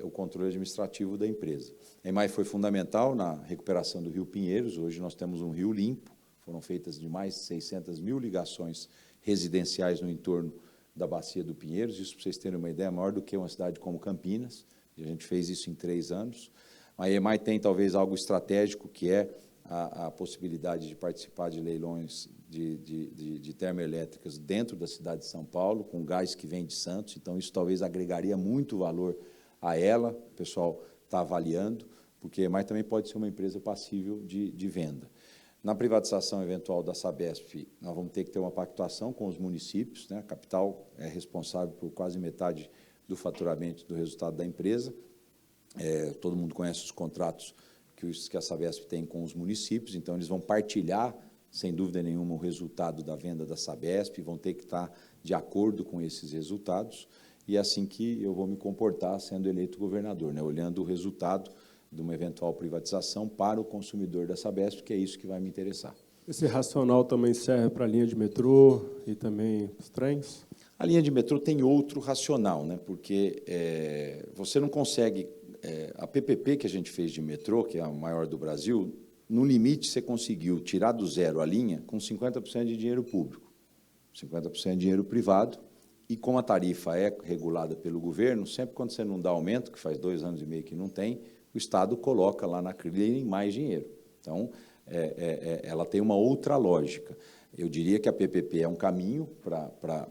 C: o controle administrativo da empresa. A EMAI foi fundamental na recuperação do Rio Pinheiros. Hoje nós temos um rio limpo, foram feitas de mais de 600 mil ligações residenciais no entorno da bacia do Pinheiros. Isso, para vocês terem uma ideia, é maior do que uma cidade como Campinas, e a gente fez isso em 3 anos. A EMAI tem, talvez, algo estratégico, que é a possibilidade de participar de leilões de termoelétricas dentro da cidade de São Paulo, com gás que vem de Santos. Então, isso talvez agregaria muito valor a ela, o pessoal está avaliando, porque a EMAI também pode ser uma empresa passível de venda. Na privatização eventual da Sabesp, nós vamos ter que ter uma pactuação com os municípios, né? A capital é responsável por quase metade do faturamento do resultado da empresa. Todo mundo conhece os contratos que a Sabesp tem com os municípios, então eles vão partilhar, sem dúvida nenhuma, o resultado da venda da Sabesp, vão ter que estar de acordo com esses resultados, e é assim que eu vou me comportar sendo eleito governador, né? Olhando o resultado de uma eventual privatização para o consumidor da Sabesp, que é isso que vai me interessar.
D: Esse racional também serve para a linha de metrô e também os trens?
C: A linha de metrô tem outro racional, né? Porque você não consegue... a PPP que a gente fez de metrô, que é a maior do Brasil, no limite você conseguiu tirar do zero a linha com 50% de dinheiro público, 50% de dinheiro privado, e como a tarifa é regulada pelo governo, sempre quando você não dá aumento, que faz 2 anos e meio que não tem, o Estado coloca lá na CRI mais dinheiro. Então, ela tem uma outra lógica. Eu diria que a PPP é um caminho para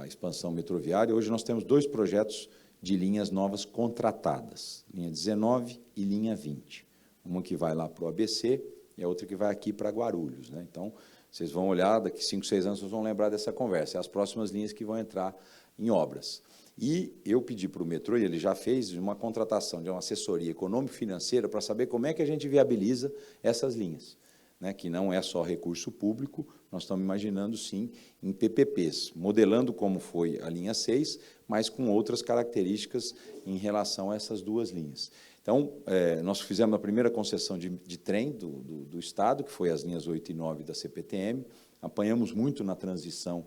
C: a expansão metroviária. Hoje nós temos 2 projetos de linhas novas contratadas, linha 19 e linha 20. Uma que vai lá para o ABC e a outra que vai aqui para Guarulhos, né? Então, vocês vão olhar, daqui 5, 6 anos, vocês vão lembrar dessa conversa. É as próximas linhas que vão entrar em obras. E eu pedi para o metrô, e ele já fez, uma contratação de uma assessoria econômico-financeira para saber como é que a gente viabiliza essas linhas, né, que não é só recurso público, nós estamos imaginando, sim, em PPPs, modelando como foi a linha 6, mas com outras características em relação a essas 2 linhas. Então, nós fizemos a primeira concessão de trem do Estado, que foi as linhas 8 e 9 da CPTM, apanhamos muito na transição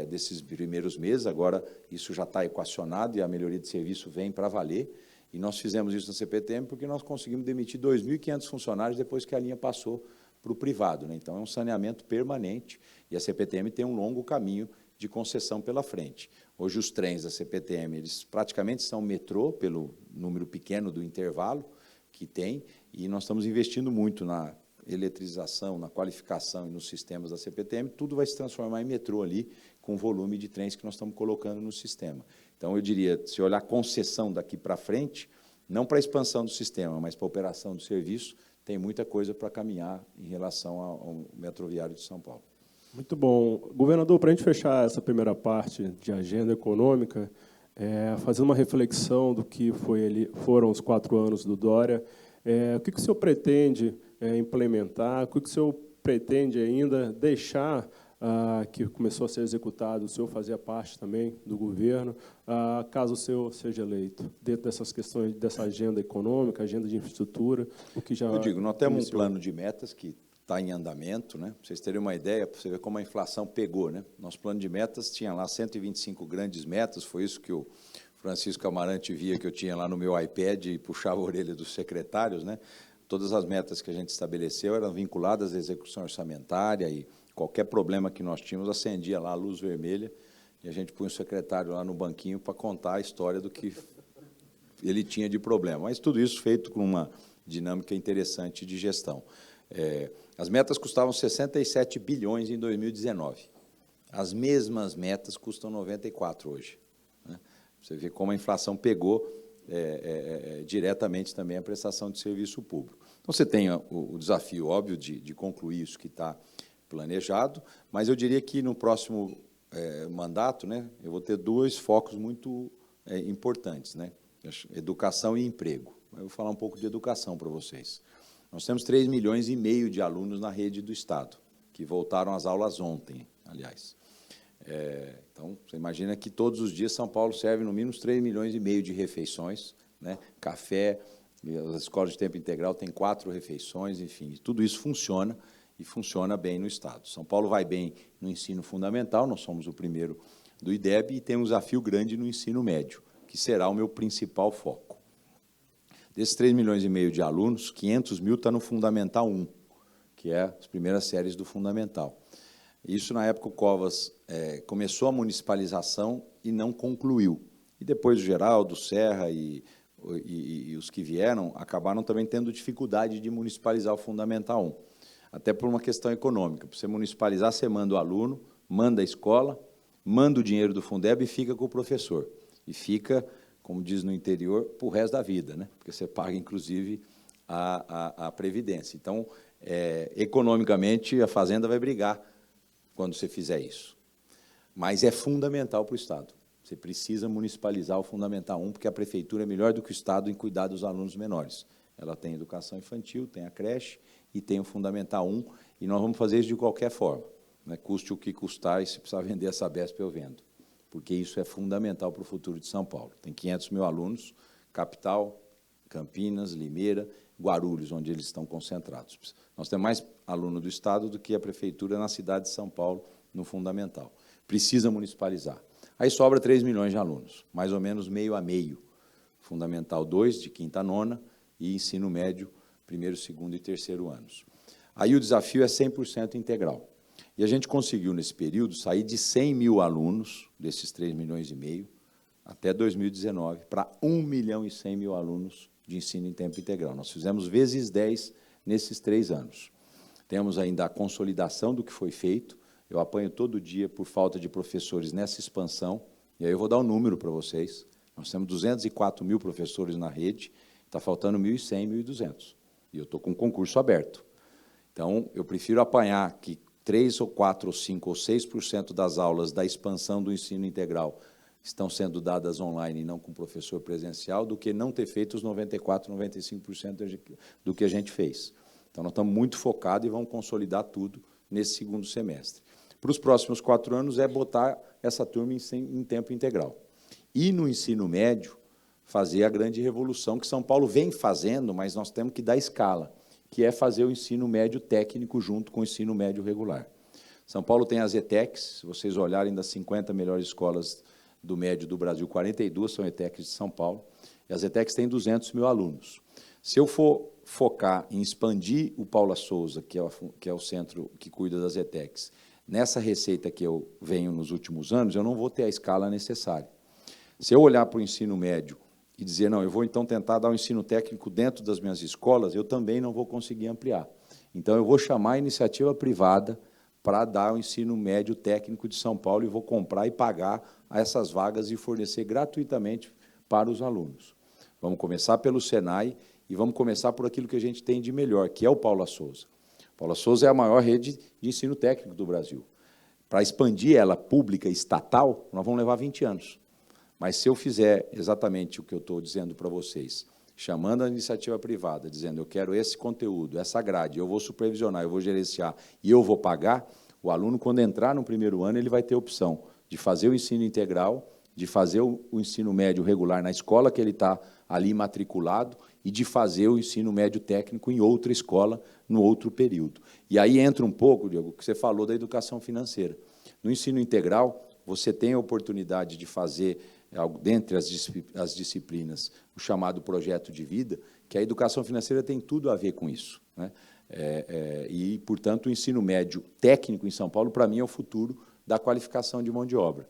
C: desses primeiros meses, agora isso já está equacionado e a melhoria de serviço vem para valer, e nós fizemos isso na CPTM porque nós conseguimos demitir 2.500 funcionários depois que a linha passou para o privado, né? Então, é um saneamento permanente e a CPTM tem um longo caminho de concessão pela frente. Hoje, os trens da CPTM, eles praticamente são metrô, pelo número pequeno do intervalo que tem, e nós estamos investindo muito na eletrização, na qualificação e nos sistemas da CPTM, tudo vai se transformar em metrô ali, com o volume de trens que nós estamos colocando no sistema. Então, eu diria, se olhar concessão daqui para frente, não para a expansão do sistema, mas para a operação do serviço, tem muita coisa para caminhar em relação ao metroviário de São Paulo.
D: Muito bom. Governador, para a gente fechar essa primeira parte de agenda econômica, fazer uma reflexão do que foram os 4 anos do Dória, o que o senhor pretende implementar, o que o senhor pretende ainda deixar que começou a ser executado, o senhor fazia parte também do governo, caso o senhor seja eleito, dentro dessas questões, dessa agenda econômica, agenda de infraestrutura, o que já...
C: Eu digo, nós temos um plano de metas que está em andamento, né? Para vocês terem uma ideia, para você ver como a inflação pegou, né? Nosso plano de metas tinha lá 125 grandes metas, foi isso que o Francisco Amarante via que eu tinha lá no meu iPad e puxava a orelha dos secretários, né? Todas as metas que a gente estabeleceu eram vinculadas à execução orçamentária e qualquer problema que nós tínhamos, acendia lá a luz vermelha e a gente punha o secretário lá no banquinho para contar a história do que ele tinha de problema. Mas tudo isso feito com uma dinâmica interessante de gestão. As metas custavam 67 bilhões em 2019. As mesmas metas custam 94 hoje, né? Você vê como a inflação pegou diretamente também a prestação de serviço público. Então, você tem o desafio, óbvio, de concluir isso que está planejado, mas eu diria que no próximo mandato, né, eu vou ter 2 focos muito importantes, né, educação e emprego. Eu vou falar um pouco de educação para vocês. Nós temos 3,5 milhões de alunos na rede do Estado, que voltaram às aulas ontem, aliás. Então, você imagina que todos os dias São Paulo serve no mínimo 3,5 milhões de refeições, né, café, as escolas de tempo integral têm 4 refeições, enfim, tudo isso funciona, e funciona bem no Estado. São Paulo vai bem no ensino fundamental, nós somos o primeiro do IDEB, e tem um desafio grande no ensino médio, que será o meu principal foco. Desses 3,5 milhões de alunos, 500 mil está no Fundamental 1, que é as primeiras séries do Fundamental. Isso, na época, o Covas começou a municipalização e não concluiu. E depois o Geraldo, Serra e os que vieram acabaram também tendo dificuldade de municipalizar o Fundamental 1. Até por uma questão econômica. Para você municipalizar, você manda o aluno, manda a escola, manda o dinheiro do Fundeb e fica com o professor. E fica, como diz no interior, para o resto da vida, né? Porque você paga, inclusive, a Previdência. Então, economicamente, a Fazenda vai brigar quando você fizer isso. Mas é fundamental para o Estado. Você precisa municipalizar o Fundamental 1, porque a Prefeitura é melhor do que o Estado em cuidar dos alunos menores. Ela tem educação infantil, tem a creche e tem o Fundamental 1, e nós vamos fazer isso de qualquer forma, né? Custe o que custar, e se precisar vender a Sabesp, eu vendo, porque isso é fundamental para o futuro de São Paulo. Tem 500 mil alunos, capital, Campinas, Limeira, Guarulhos, onde eles estão concentrados. Nós temos mais aluno do Estado do que a Prefeitura na cidade de São Paulo, no Fundamental. precisa municipalizar. Aí sobra 3 milhões de alunos, mais ou menos meio a meio. Fundamental 2, de quinta a nona, e ensino médio, primeiro, segundo e terceiro anos. Aí o desafio é 100% integral. E a gente conseguiu, nesse período, sair de 100 mil alunos, desses 3 milhões e meio, até 2019, para 1 milhão e 100 mil alunos de ensino em tempo integral. Nós fizemos vezes 10 nesses 3 anos. Temos ainda a consolidação do que foi feito. Eu apanho todo dia por falta de professores nessa expansão, e aí eu vou dar um número para vocês. Nós temos 204 mil professores na rede, está faltando 1.100, 1.200. E eu estou com concurso aberto. Então, eu prefiro apanhar que 3 ou 4 ou 5 ou 6% das aulas da expansão do ensino integral estão sendo dadas online e não com professor presencial, do que não ter feito os 94%, 95% do que a gente fez. Então, nós estamos muito focados e vamos consolidar tudo nesse segundo semestre. Para os próximos 4 anos, é botar essa turma em tempo integral. E, no ensino médio, fazer a grande revolução que São Paulo vem fazendo, mas nós temos que dar escala, que é fazer o ensino médio técnico junto com o ensino médio regular. São Paulo tem as ETECs, se vocês olharem das 50 melhores escolas do médio do Brasil, 42 são ETECs de São Paulo, e as ETECs têm 200 mil alunos. Se eu for focar em expandir o Paula Souza, que é o centro que cuida das ETECs, nessa receita que eu venho nos últimos anos, eu não vou ter a escala necessária. Se eu olhar para o ensino médio e dizer, não, eu vou então tentar dar o ensino técnico dentro das minhas escolas, eu também não vou conseguir ampliar. Então, eu vou chamar a iniciativa privada para dar o ensino médio técnico de São Paulo e vou comprar e pagar essas vagas e fornecer gratuitamente para os alunos. Vamos começar pelo Senai e vamos começar por aquilo que a gente tem de melhor, que é o Paula Souza. Paula Souza é a maior rede de ensino técnico do Brasil. Para expandir ela pública e estatal, nós vamos levar 20 anos. Mas, se eu fizer exatamente o que eu estou dizendo para vocês, chamando a iniciativa privada, dizendo, eu quero esse conteúdo, essa grade, eu vou supervisionar, eu vou gerenciar e eu vou pagar, o aluno, quando entrar no primeiro ano, ele vai ter a opção de fazer o ensino integral, de fazer o ensino médio regular na escola que ele está ali matriculado e de fazer o ensino médio técnico em outra escola, no outro período. E aí entra um pouco, Diego, o que você falou da educação financeira. No ensino integral, você tem a oportunidade de fazer, dentre as disciplinas, o chamado projeto de vida, que a educação financeira tem tudo a ver com isso, né? E, portanto, o ensino médio técnico em São Paulo, para mim, é o futuro da qualificação de mão de obra.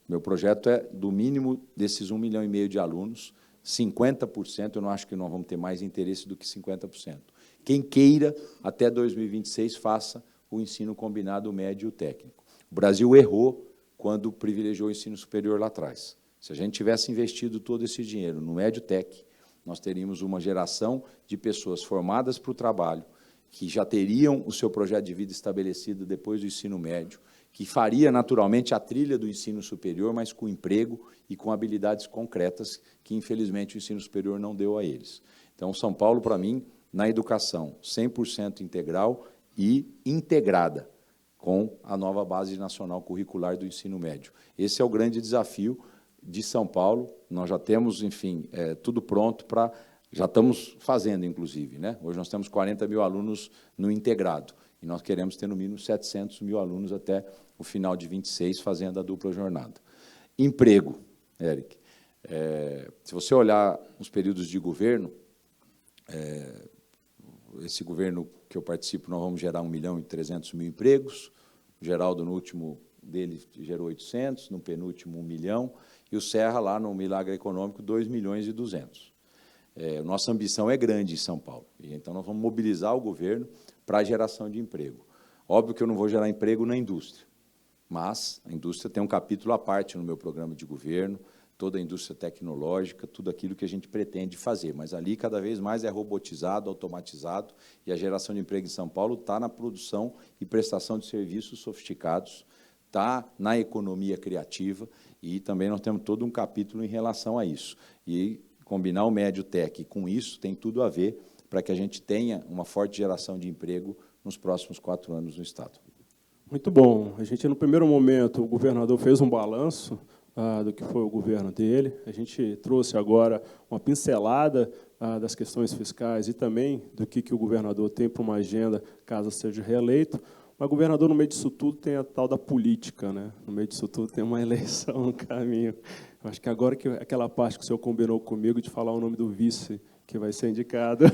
C: Meu projeto é, do mínimo desses 1,5 milhão de alunos, 50%, eu não acho que nós vamos ter mais interesse do que 50%. Quem queira, até 2026, faça o ensino combinado médio técnico. O Brasil errou quando privilegiou o ensino superior lá atrás. Se a gente tivesse investido todo esse dinheiro no médio tech, nós teríamos uma geração de pessoas formadas para o trabalho, que já teriam o seu projeto de vida estabelecido depois do ensino médio, que faria, naturalmente, a trilha do ensino superior, mas com emprego e com habilidades concretas que, infelizmente, o ensino superior não deu a eles. Então, São Paulo, para mim, na educação, 100% integral e integrada com a nova base nacional curricular do ensino médio. Esse é o grande desafio de São Paulo. Nós já temos, enfim, tudo pronto para... Já estamos fazendo, inclusive, né? Hoje nós temos 40 mil alunos no integrado, e nós queremos ter, no mínimo, 700 mil alunos até o final de 26, fazendo a dupla jornada. Emprego, Eric. Se você olhar os períodos de governo, esse governo que eu participo, nós vamos gerar 1.300.000 empregos. O Geraldo, no último dele, gerou 800, no penúltimo, 1 milhão, e o Serra, lá no Milagre Econômico, 2.200.000. Nossa ambição é grande em São Paulo, e então nós vamos mobilizar o governo para a geração de emprego. Óbvio que eu não vou gerar emprego na indústria, mas a indústria tem um capítulo à parte no meu programa de governo, toda a indústria tecnológica, tudo aquilo que a gente pretende fazer, mas ali cada vez mais é robotizado, automatizado, e a geração de emprego em São Paulo está na produção e prestação de serviços sofisticados, está na economia criativa, e também nós temos todo um capítulo em relação a isso. E combinar o médio tech com isso tem tudo a ver para que a gente tenha uma forte geração de emprego nos próximos 4 anos no Estado.
D: Muito bom. A gente, no primeiro momento, o governador fez um balanço do que foi o governo dele. A gente trouxe agora uma pincelada das questões fiscais e também do que o governador tem para uma agenda, caso seja reeleito. Mas, governador, no meio disso tudo tem a tal da política, né? No meio disso tudo tem uma eleição no caminho. Eu acho que agora que aquela parte que o senhor combinou comigo de falar o nome do vice que vai ser indicado.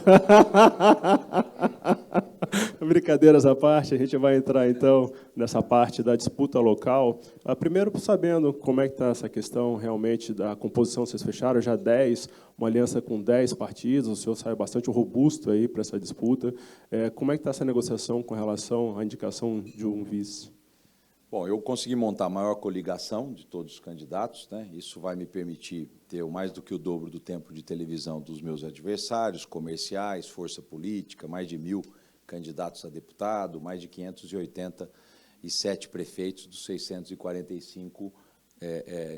D: Brincadeiras à parte, a gente vai entrar, então, nessa parte da disputa local. Primeiro, sabendo como é que está essa questão realmente da composição, vocês fecharam já 10, uma aliança com 10 partidos, o senhor sai bastante robusto aí para essa disputa. Como é que está essa negociação com relação à indicação de um vice?
C: Bom, eu consegui montar a maior coligação de todos os candidatos, né? Isso vai me permitir ter mais do que o dobro do tempo de televisão dos meus adversários, comerciais, força política, mais de 1.000 candidatos a deputado, mais de 587 prefeitos dos 645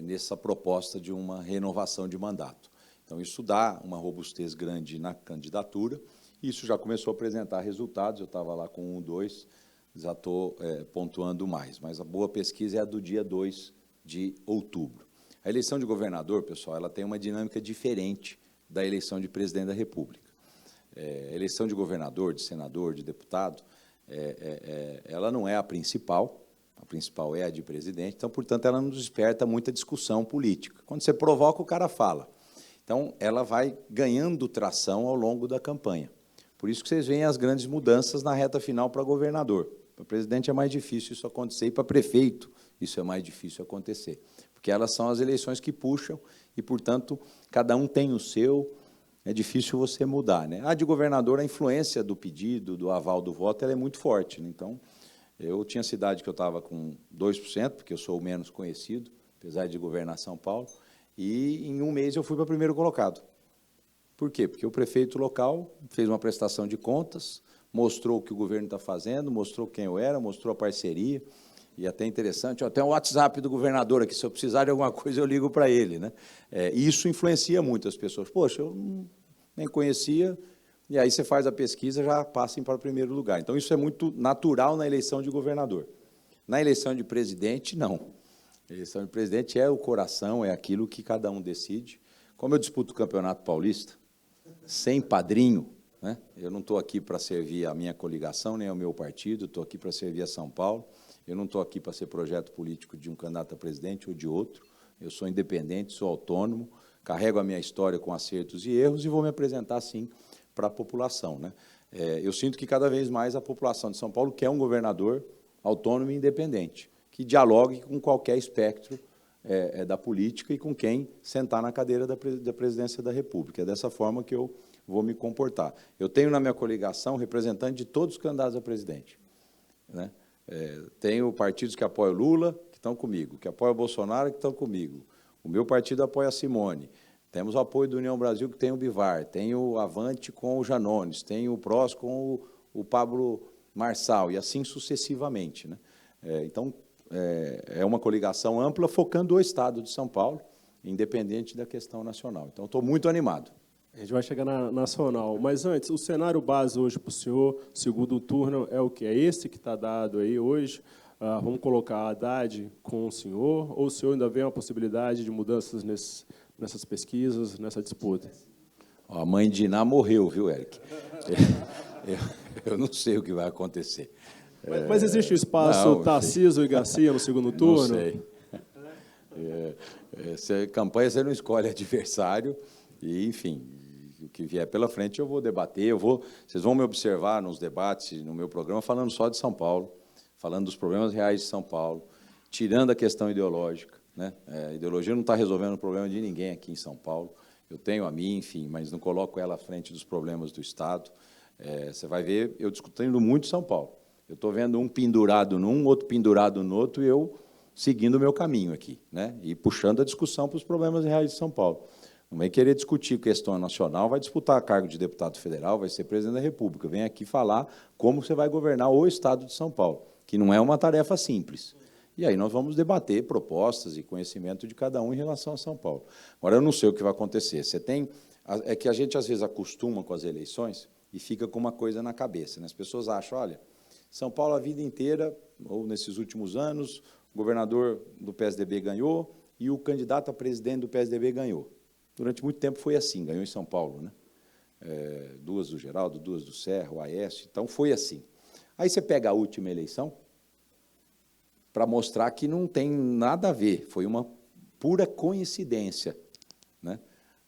C: nessa proposta de uma renovação de mandato. Então, isso dá uma robustez grande na candidatura, e isso já começou a apresentar resultados. Eu estava lá com 1, 2, já estou pontuando mais, mas a boa pesquisa é a do dia 2 de outubro. A eleição de governador, pessoal, ela tem uma dinâmica diferente da eleição de presidente da República. A eleição de governador, de senador, de deputado, ela não é a principal é a de presidente, então, portanto, ela não desperta muita discussão política. Quando você provoca, o cara fala. Então, ela vai ganhando tração ao longo da campanha. Por isso que vocês veem as grandes mudanças na reta final para governador. Para presidente é mais difícil isso acontecer, e para prefeito isso é mais difícil acontecer, porque elas são as eleições que puxam e, portanto, cada um tem o seu, é difícil você mudar, né? A de governador, a influência do pedido, do aval do voto, ela é muito forte, né? Então, eu tinha cidade que eu estava com 2%, porque eu sou o menos conhecido, apesar de governar São Paulo, e em um mês eu fui para primeiro colocado. Por quê? Porque o prefeito local fez uma prestação de contas, mostrou o que o governo está fazendo, mostrou quem eu era, mostrou a parceria, e até interessante, até o WhatsApp do governador aqui, se eu precisar de alguma coisa, eu ligo para ele, né? E isso influencia muito as pessoas. Poxa, eu nem conhecia, e aí você faz a pesquisa, já passem para o primeiro lugar. Então, isso é muito natural na eleição de governador. Na eleição de presidente, não. A eleição de presidente é o coração, é aquilo que cada um decide. Como eu disputo o Campeonato Paulista, sem padrinho, né? Eu não estou aqui para servir a minha coligação, nem ao meu partido, estou aqui para servir a São Paulo. Eu não estou aqui para ser projeto político de um candidato a presidente ou de outro. Eu sou independente, sou autônomo, carrego a minha história com acertos e erros e vou me apresentar, sim, para a população, né? Eu sinto que, cada vez mais, a população de São Paulo quer um governador autônomo e independente, que dialogue com qualquer espectro da política e com quem sentar na cadeira da presidência da República. É dessa forma que eu vou me comportar. Eu tenho na minha coligação representante de todos os candidatos a presidente, né? Tenho partidos que apoiam Lula, que estão comigo, que apoiam Bolsonaro, que estão comigo. O meu partido apoia a Simone. Temos o apoio do União Brasil, que tem o Bivar. Tem o Avante com o Janones. Tem o PROS com o Pablo Marçal, e assim sucessivamente, né? Então, é uma coligação ampla, focando o Estado de São Paulo, independente da questão nacional. Então, estou muito animado.
D: A gente vai chegar na nacional. Mas, antes, o cenário base hoje para o senhor, segundo turno, é o quê? É esse que está dado aí hoje? Vamos colocar a Haddad com o senhor, ou o senhor ainda vê uma possibilidade de mudanças nessas pesquisas, nessa disputa?
C: A mãe de Iná morreu, viu, Eric? Eu não sei o que vai acontecer.
D: Mas existe o espaço Tarcísio e Garcia no segundo turno?
C: Não sei. Campanha, você não escolhe adversário, e, enfim, o que vier pela frente eu vou debater, vocês vão me observar nos debates, no meu programa, falando só de São Paulo, falando dos problemas reais de São Paulo, tirando a questão ideológica, né? A ideologia não está resolvendo o problema de ninguém aqui em São Paulo. Eu tenho a minha, enfim, mas não coloco ela à frente dos problemas do Estado. Você vai ver eu discutindo muito São Paulo. Eu estou vendo um pendurado num, outro pendurado no outro, e eu seguindo o meu caminho aqui, né? E puxando a discussão para os problemas reais de São Paulo. Não vai querer discutir questão nacional, vai disputar cargo de deputado federal, vai ser presidente da República. Vem aqui falar como você vai governar o Estado de São Paulo, que não é uma tarefa simples. E aí nós vamos debater propostas e conhecimento de cada um em relação a São Paulo. Agora, eu não sei o que vai acontecer. É que a gente, às vezes, acostuma com as eleições e fica com uma coisa na cabeça, né? As pessoas acham, olha, São Paulo a vida inteira, ou nesses últimos anos, o governador do PSDB ganhou e o candidato a presidente do PSDB ganhou. Durante muito tempo foi assim, ganhou em São Paulo, né? 2 do Geraldo, 2 do Serra, o Aécio, então foi assim. Aí você pega a última eleição, para mostrar que não tem nada a ver, foi uma pura coincidência, né?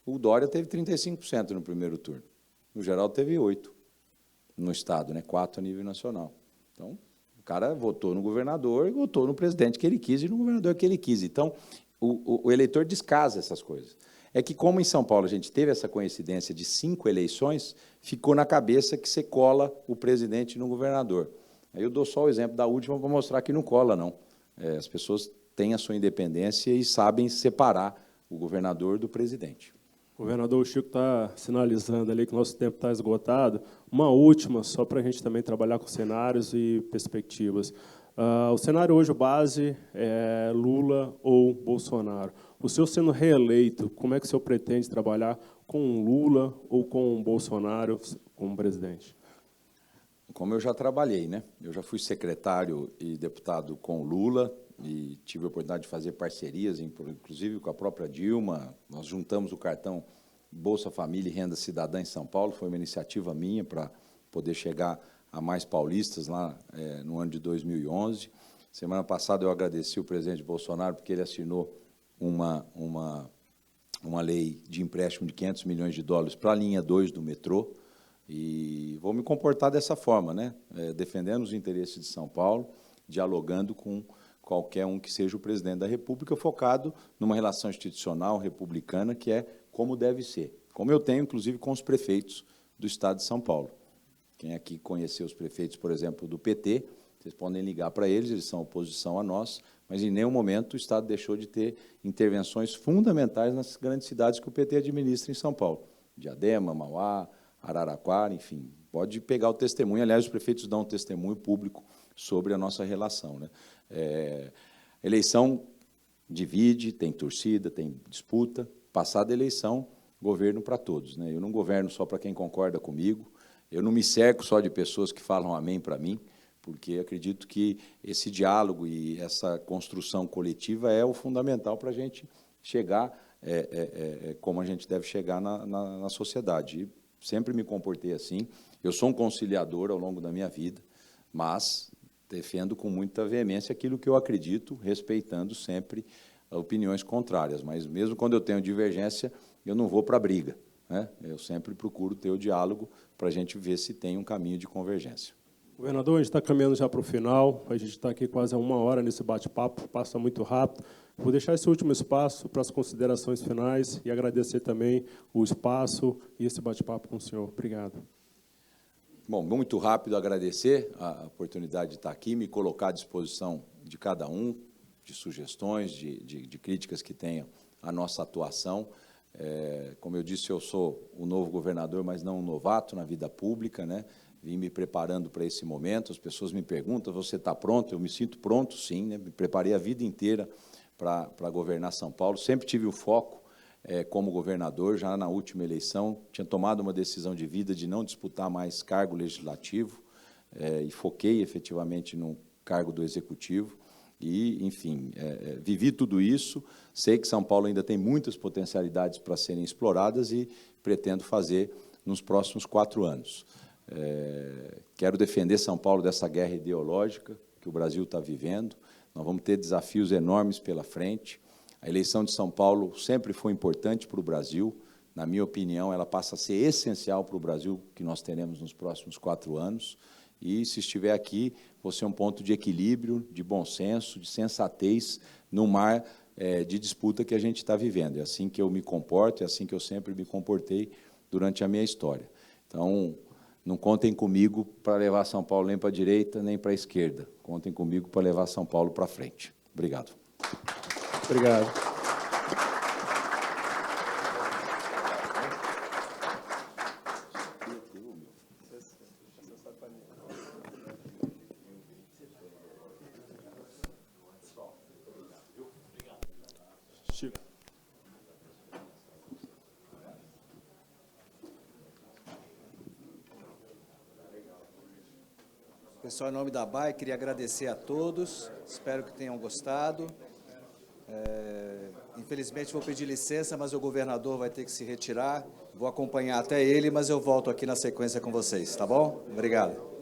C: O Dória teve 35% no primeiro turno, o Geraldo teve 8% no Estado, né? 4% a nível nacional. Então, o cara votou no governador e votou no presidente que ele quis e no governador que ele quis. Então, o eleitor descasa essas coisas. É que, como em São Paulo a gente teve essa coincidência de 5 eleições, ficou na cabeça que você cola o presidente no governador. Aí eu dou só o exemplo da última para mostrar que não cola, não. As pessoas têm a sua independência e sabem separar o governador do presidente.
D: Governador, o Chico está sinalizando ali que o nosso tempo está esgotado. Uma última, só para a gente também trabalhar com cenários e perspectivas. O cenário hoje, base, é Lula ou Bolsonaro. O senhor sendo reeleito, como é que o senhor pretende trabalhar com Lula ou com Bolsonaro como presidente?
C: Como eu já trabalhei, né? Eu já fui secretário e deputado com Lula e tive a oportunidade de fazer parcerias, inclusive com a própria Dilma. Nós juntamos o cartão Bolsa Família e Renda Cidadã em São Paulo. Foi uma iniciativa minha para poder chegar a mais paulistas lá no ano de 2011. Semana passada eu agradeci o presidente Bolsonaro porque ele assinou uma lei de empréstimo de 500 milhões de dólares para a linha 2 do metrô. E vou me comportar dessa forma, né? Defendendo os interesses de São Paulo, dialogando com qualquer um que seja o presidente da República, focado numa relação institucional republicana, que é como deve ser. Como eu tenho, inclusive, com os prefeitos do Estado de São Paulo. Quem aqui conheceu os prefeitos, por exemplo, do PT, vocês podem ligar para eles são oposição a nós, mas em nenhum momento o Estado deixou de ter intervenções fundamentais nas grandes cidades que o PT administra em São Paulo. Diadema, Mauá, Araraquara, enfim, pode pegar o testemunho. Aliás, os prefeitos dão um testemunho público sobre a nossa relação, né? Eleição divide, tem torcida, tem disputa. Passada a eleição, governo para todos, né? Eu não governo só para quem concorda comigo, eu não me cerco só de pessoas que falam amém para mim, porque acredito que esse diálogo e essa construção coletiva é o fundamental para a gente chegar como a gente deve chegar na sociedade. E sempre me comportei assim. Eu sou um conciliador ao longo da minha vida, mas defendo com muita veemência aquilo que eu acredito, respeitando sempre opiniões contrárias. Mas, mesmo quando eu tenho divergência, eu não vou para a briga, né? Eu sempre procuro ter o diálogo para a gente ver se tem um caminho de convergência.
D: Governador, a gente está caminhando já para o final, a gente está aqui quase há 1 hora nesse bate-papo, passa muito rápido. Vou deixar esse último espaço para as considerações finais e agradecer também o espaço e esse bate-papo com o senhor. Obrigado.
C: Bom, muito rápido agradecer a oportunidade de estar aqui, me colocar à disposição de cada um, de sugestões, de críticas que tenham a nossa atuação. Como eu disse, eu sou o novo governador, mas não um novato na vida pública, né? Vim me preparando para esse momento. As pessoas me perguntam, você está pronto? Eu me sinto pronto, sim, né? Me preparei a vida inteira para governar São Paulo. Sempre tive o foco como governador. Já na última eleição, tinha tomado uma decisão de vida de não disputar mais cargo legislativo e foquei efetivamente no cargo do executivo. E, enfim, vivi tudo isso. Sei que São Paulo ainda tem muitas potencialidades para serem exploradas e pretendo fazer nos próximos 4 anos. Quero defender São Paulo dessa guerra ideológica que o Brasil está vivendo. Nós vamos ter desafios enormes pela frente. A eleição de São Paulo sempre foi importante para o Brasil. Na minha opinião, ela passa a ser essencial para o Brasil que nós teremos nos próximos 4 anos. E, se estiver aqui, vou ser um ponto de equilíbrio, de bom senso, de sensatez no mar de disputa que a gente está vivendo. É assim que eu me comporto, é assim que eu sempre me comportei durante a minha história. Então, não contem comigo para levar São Paulo nem para a direita, nem para a esquerda. Contem comigo para levar São Paulo para frente. Obrigado.
D: Obrigado. Chico.
A: Pessoal, em nome da BAE, queria agradecer a todos, espero que tenham gostado. Infelizmente, vou pedir licença, mas o governador vai ter que se retirar. Vou acompanhar até ele, mas eu volto aqui na sequência com vocês, tá bom? Obrigado.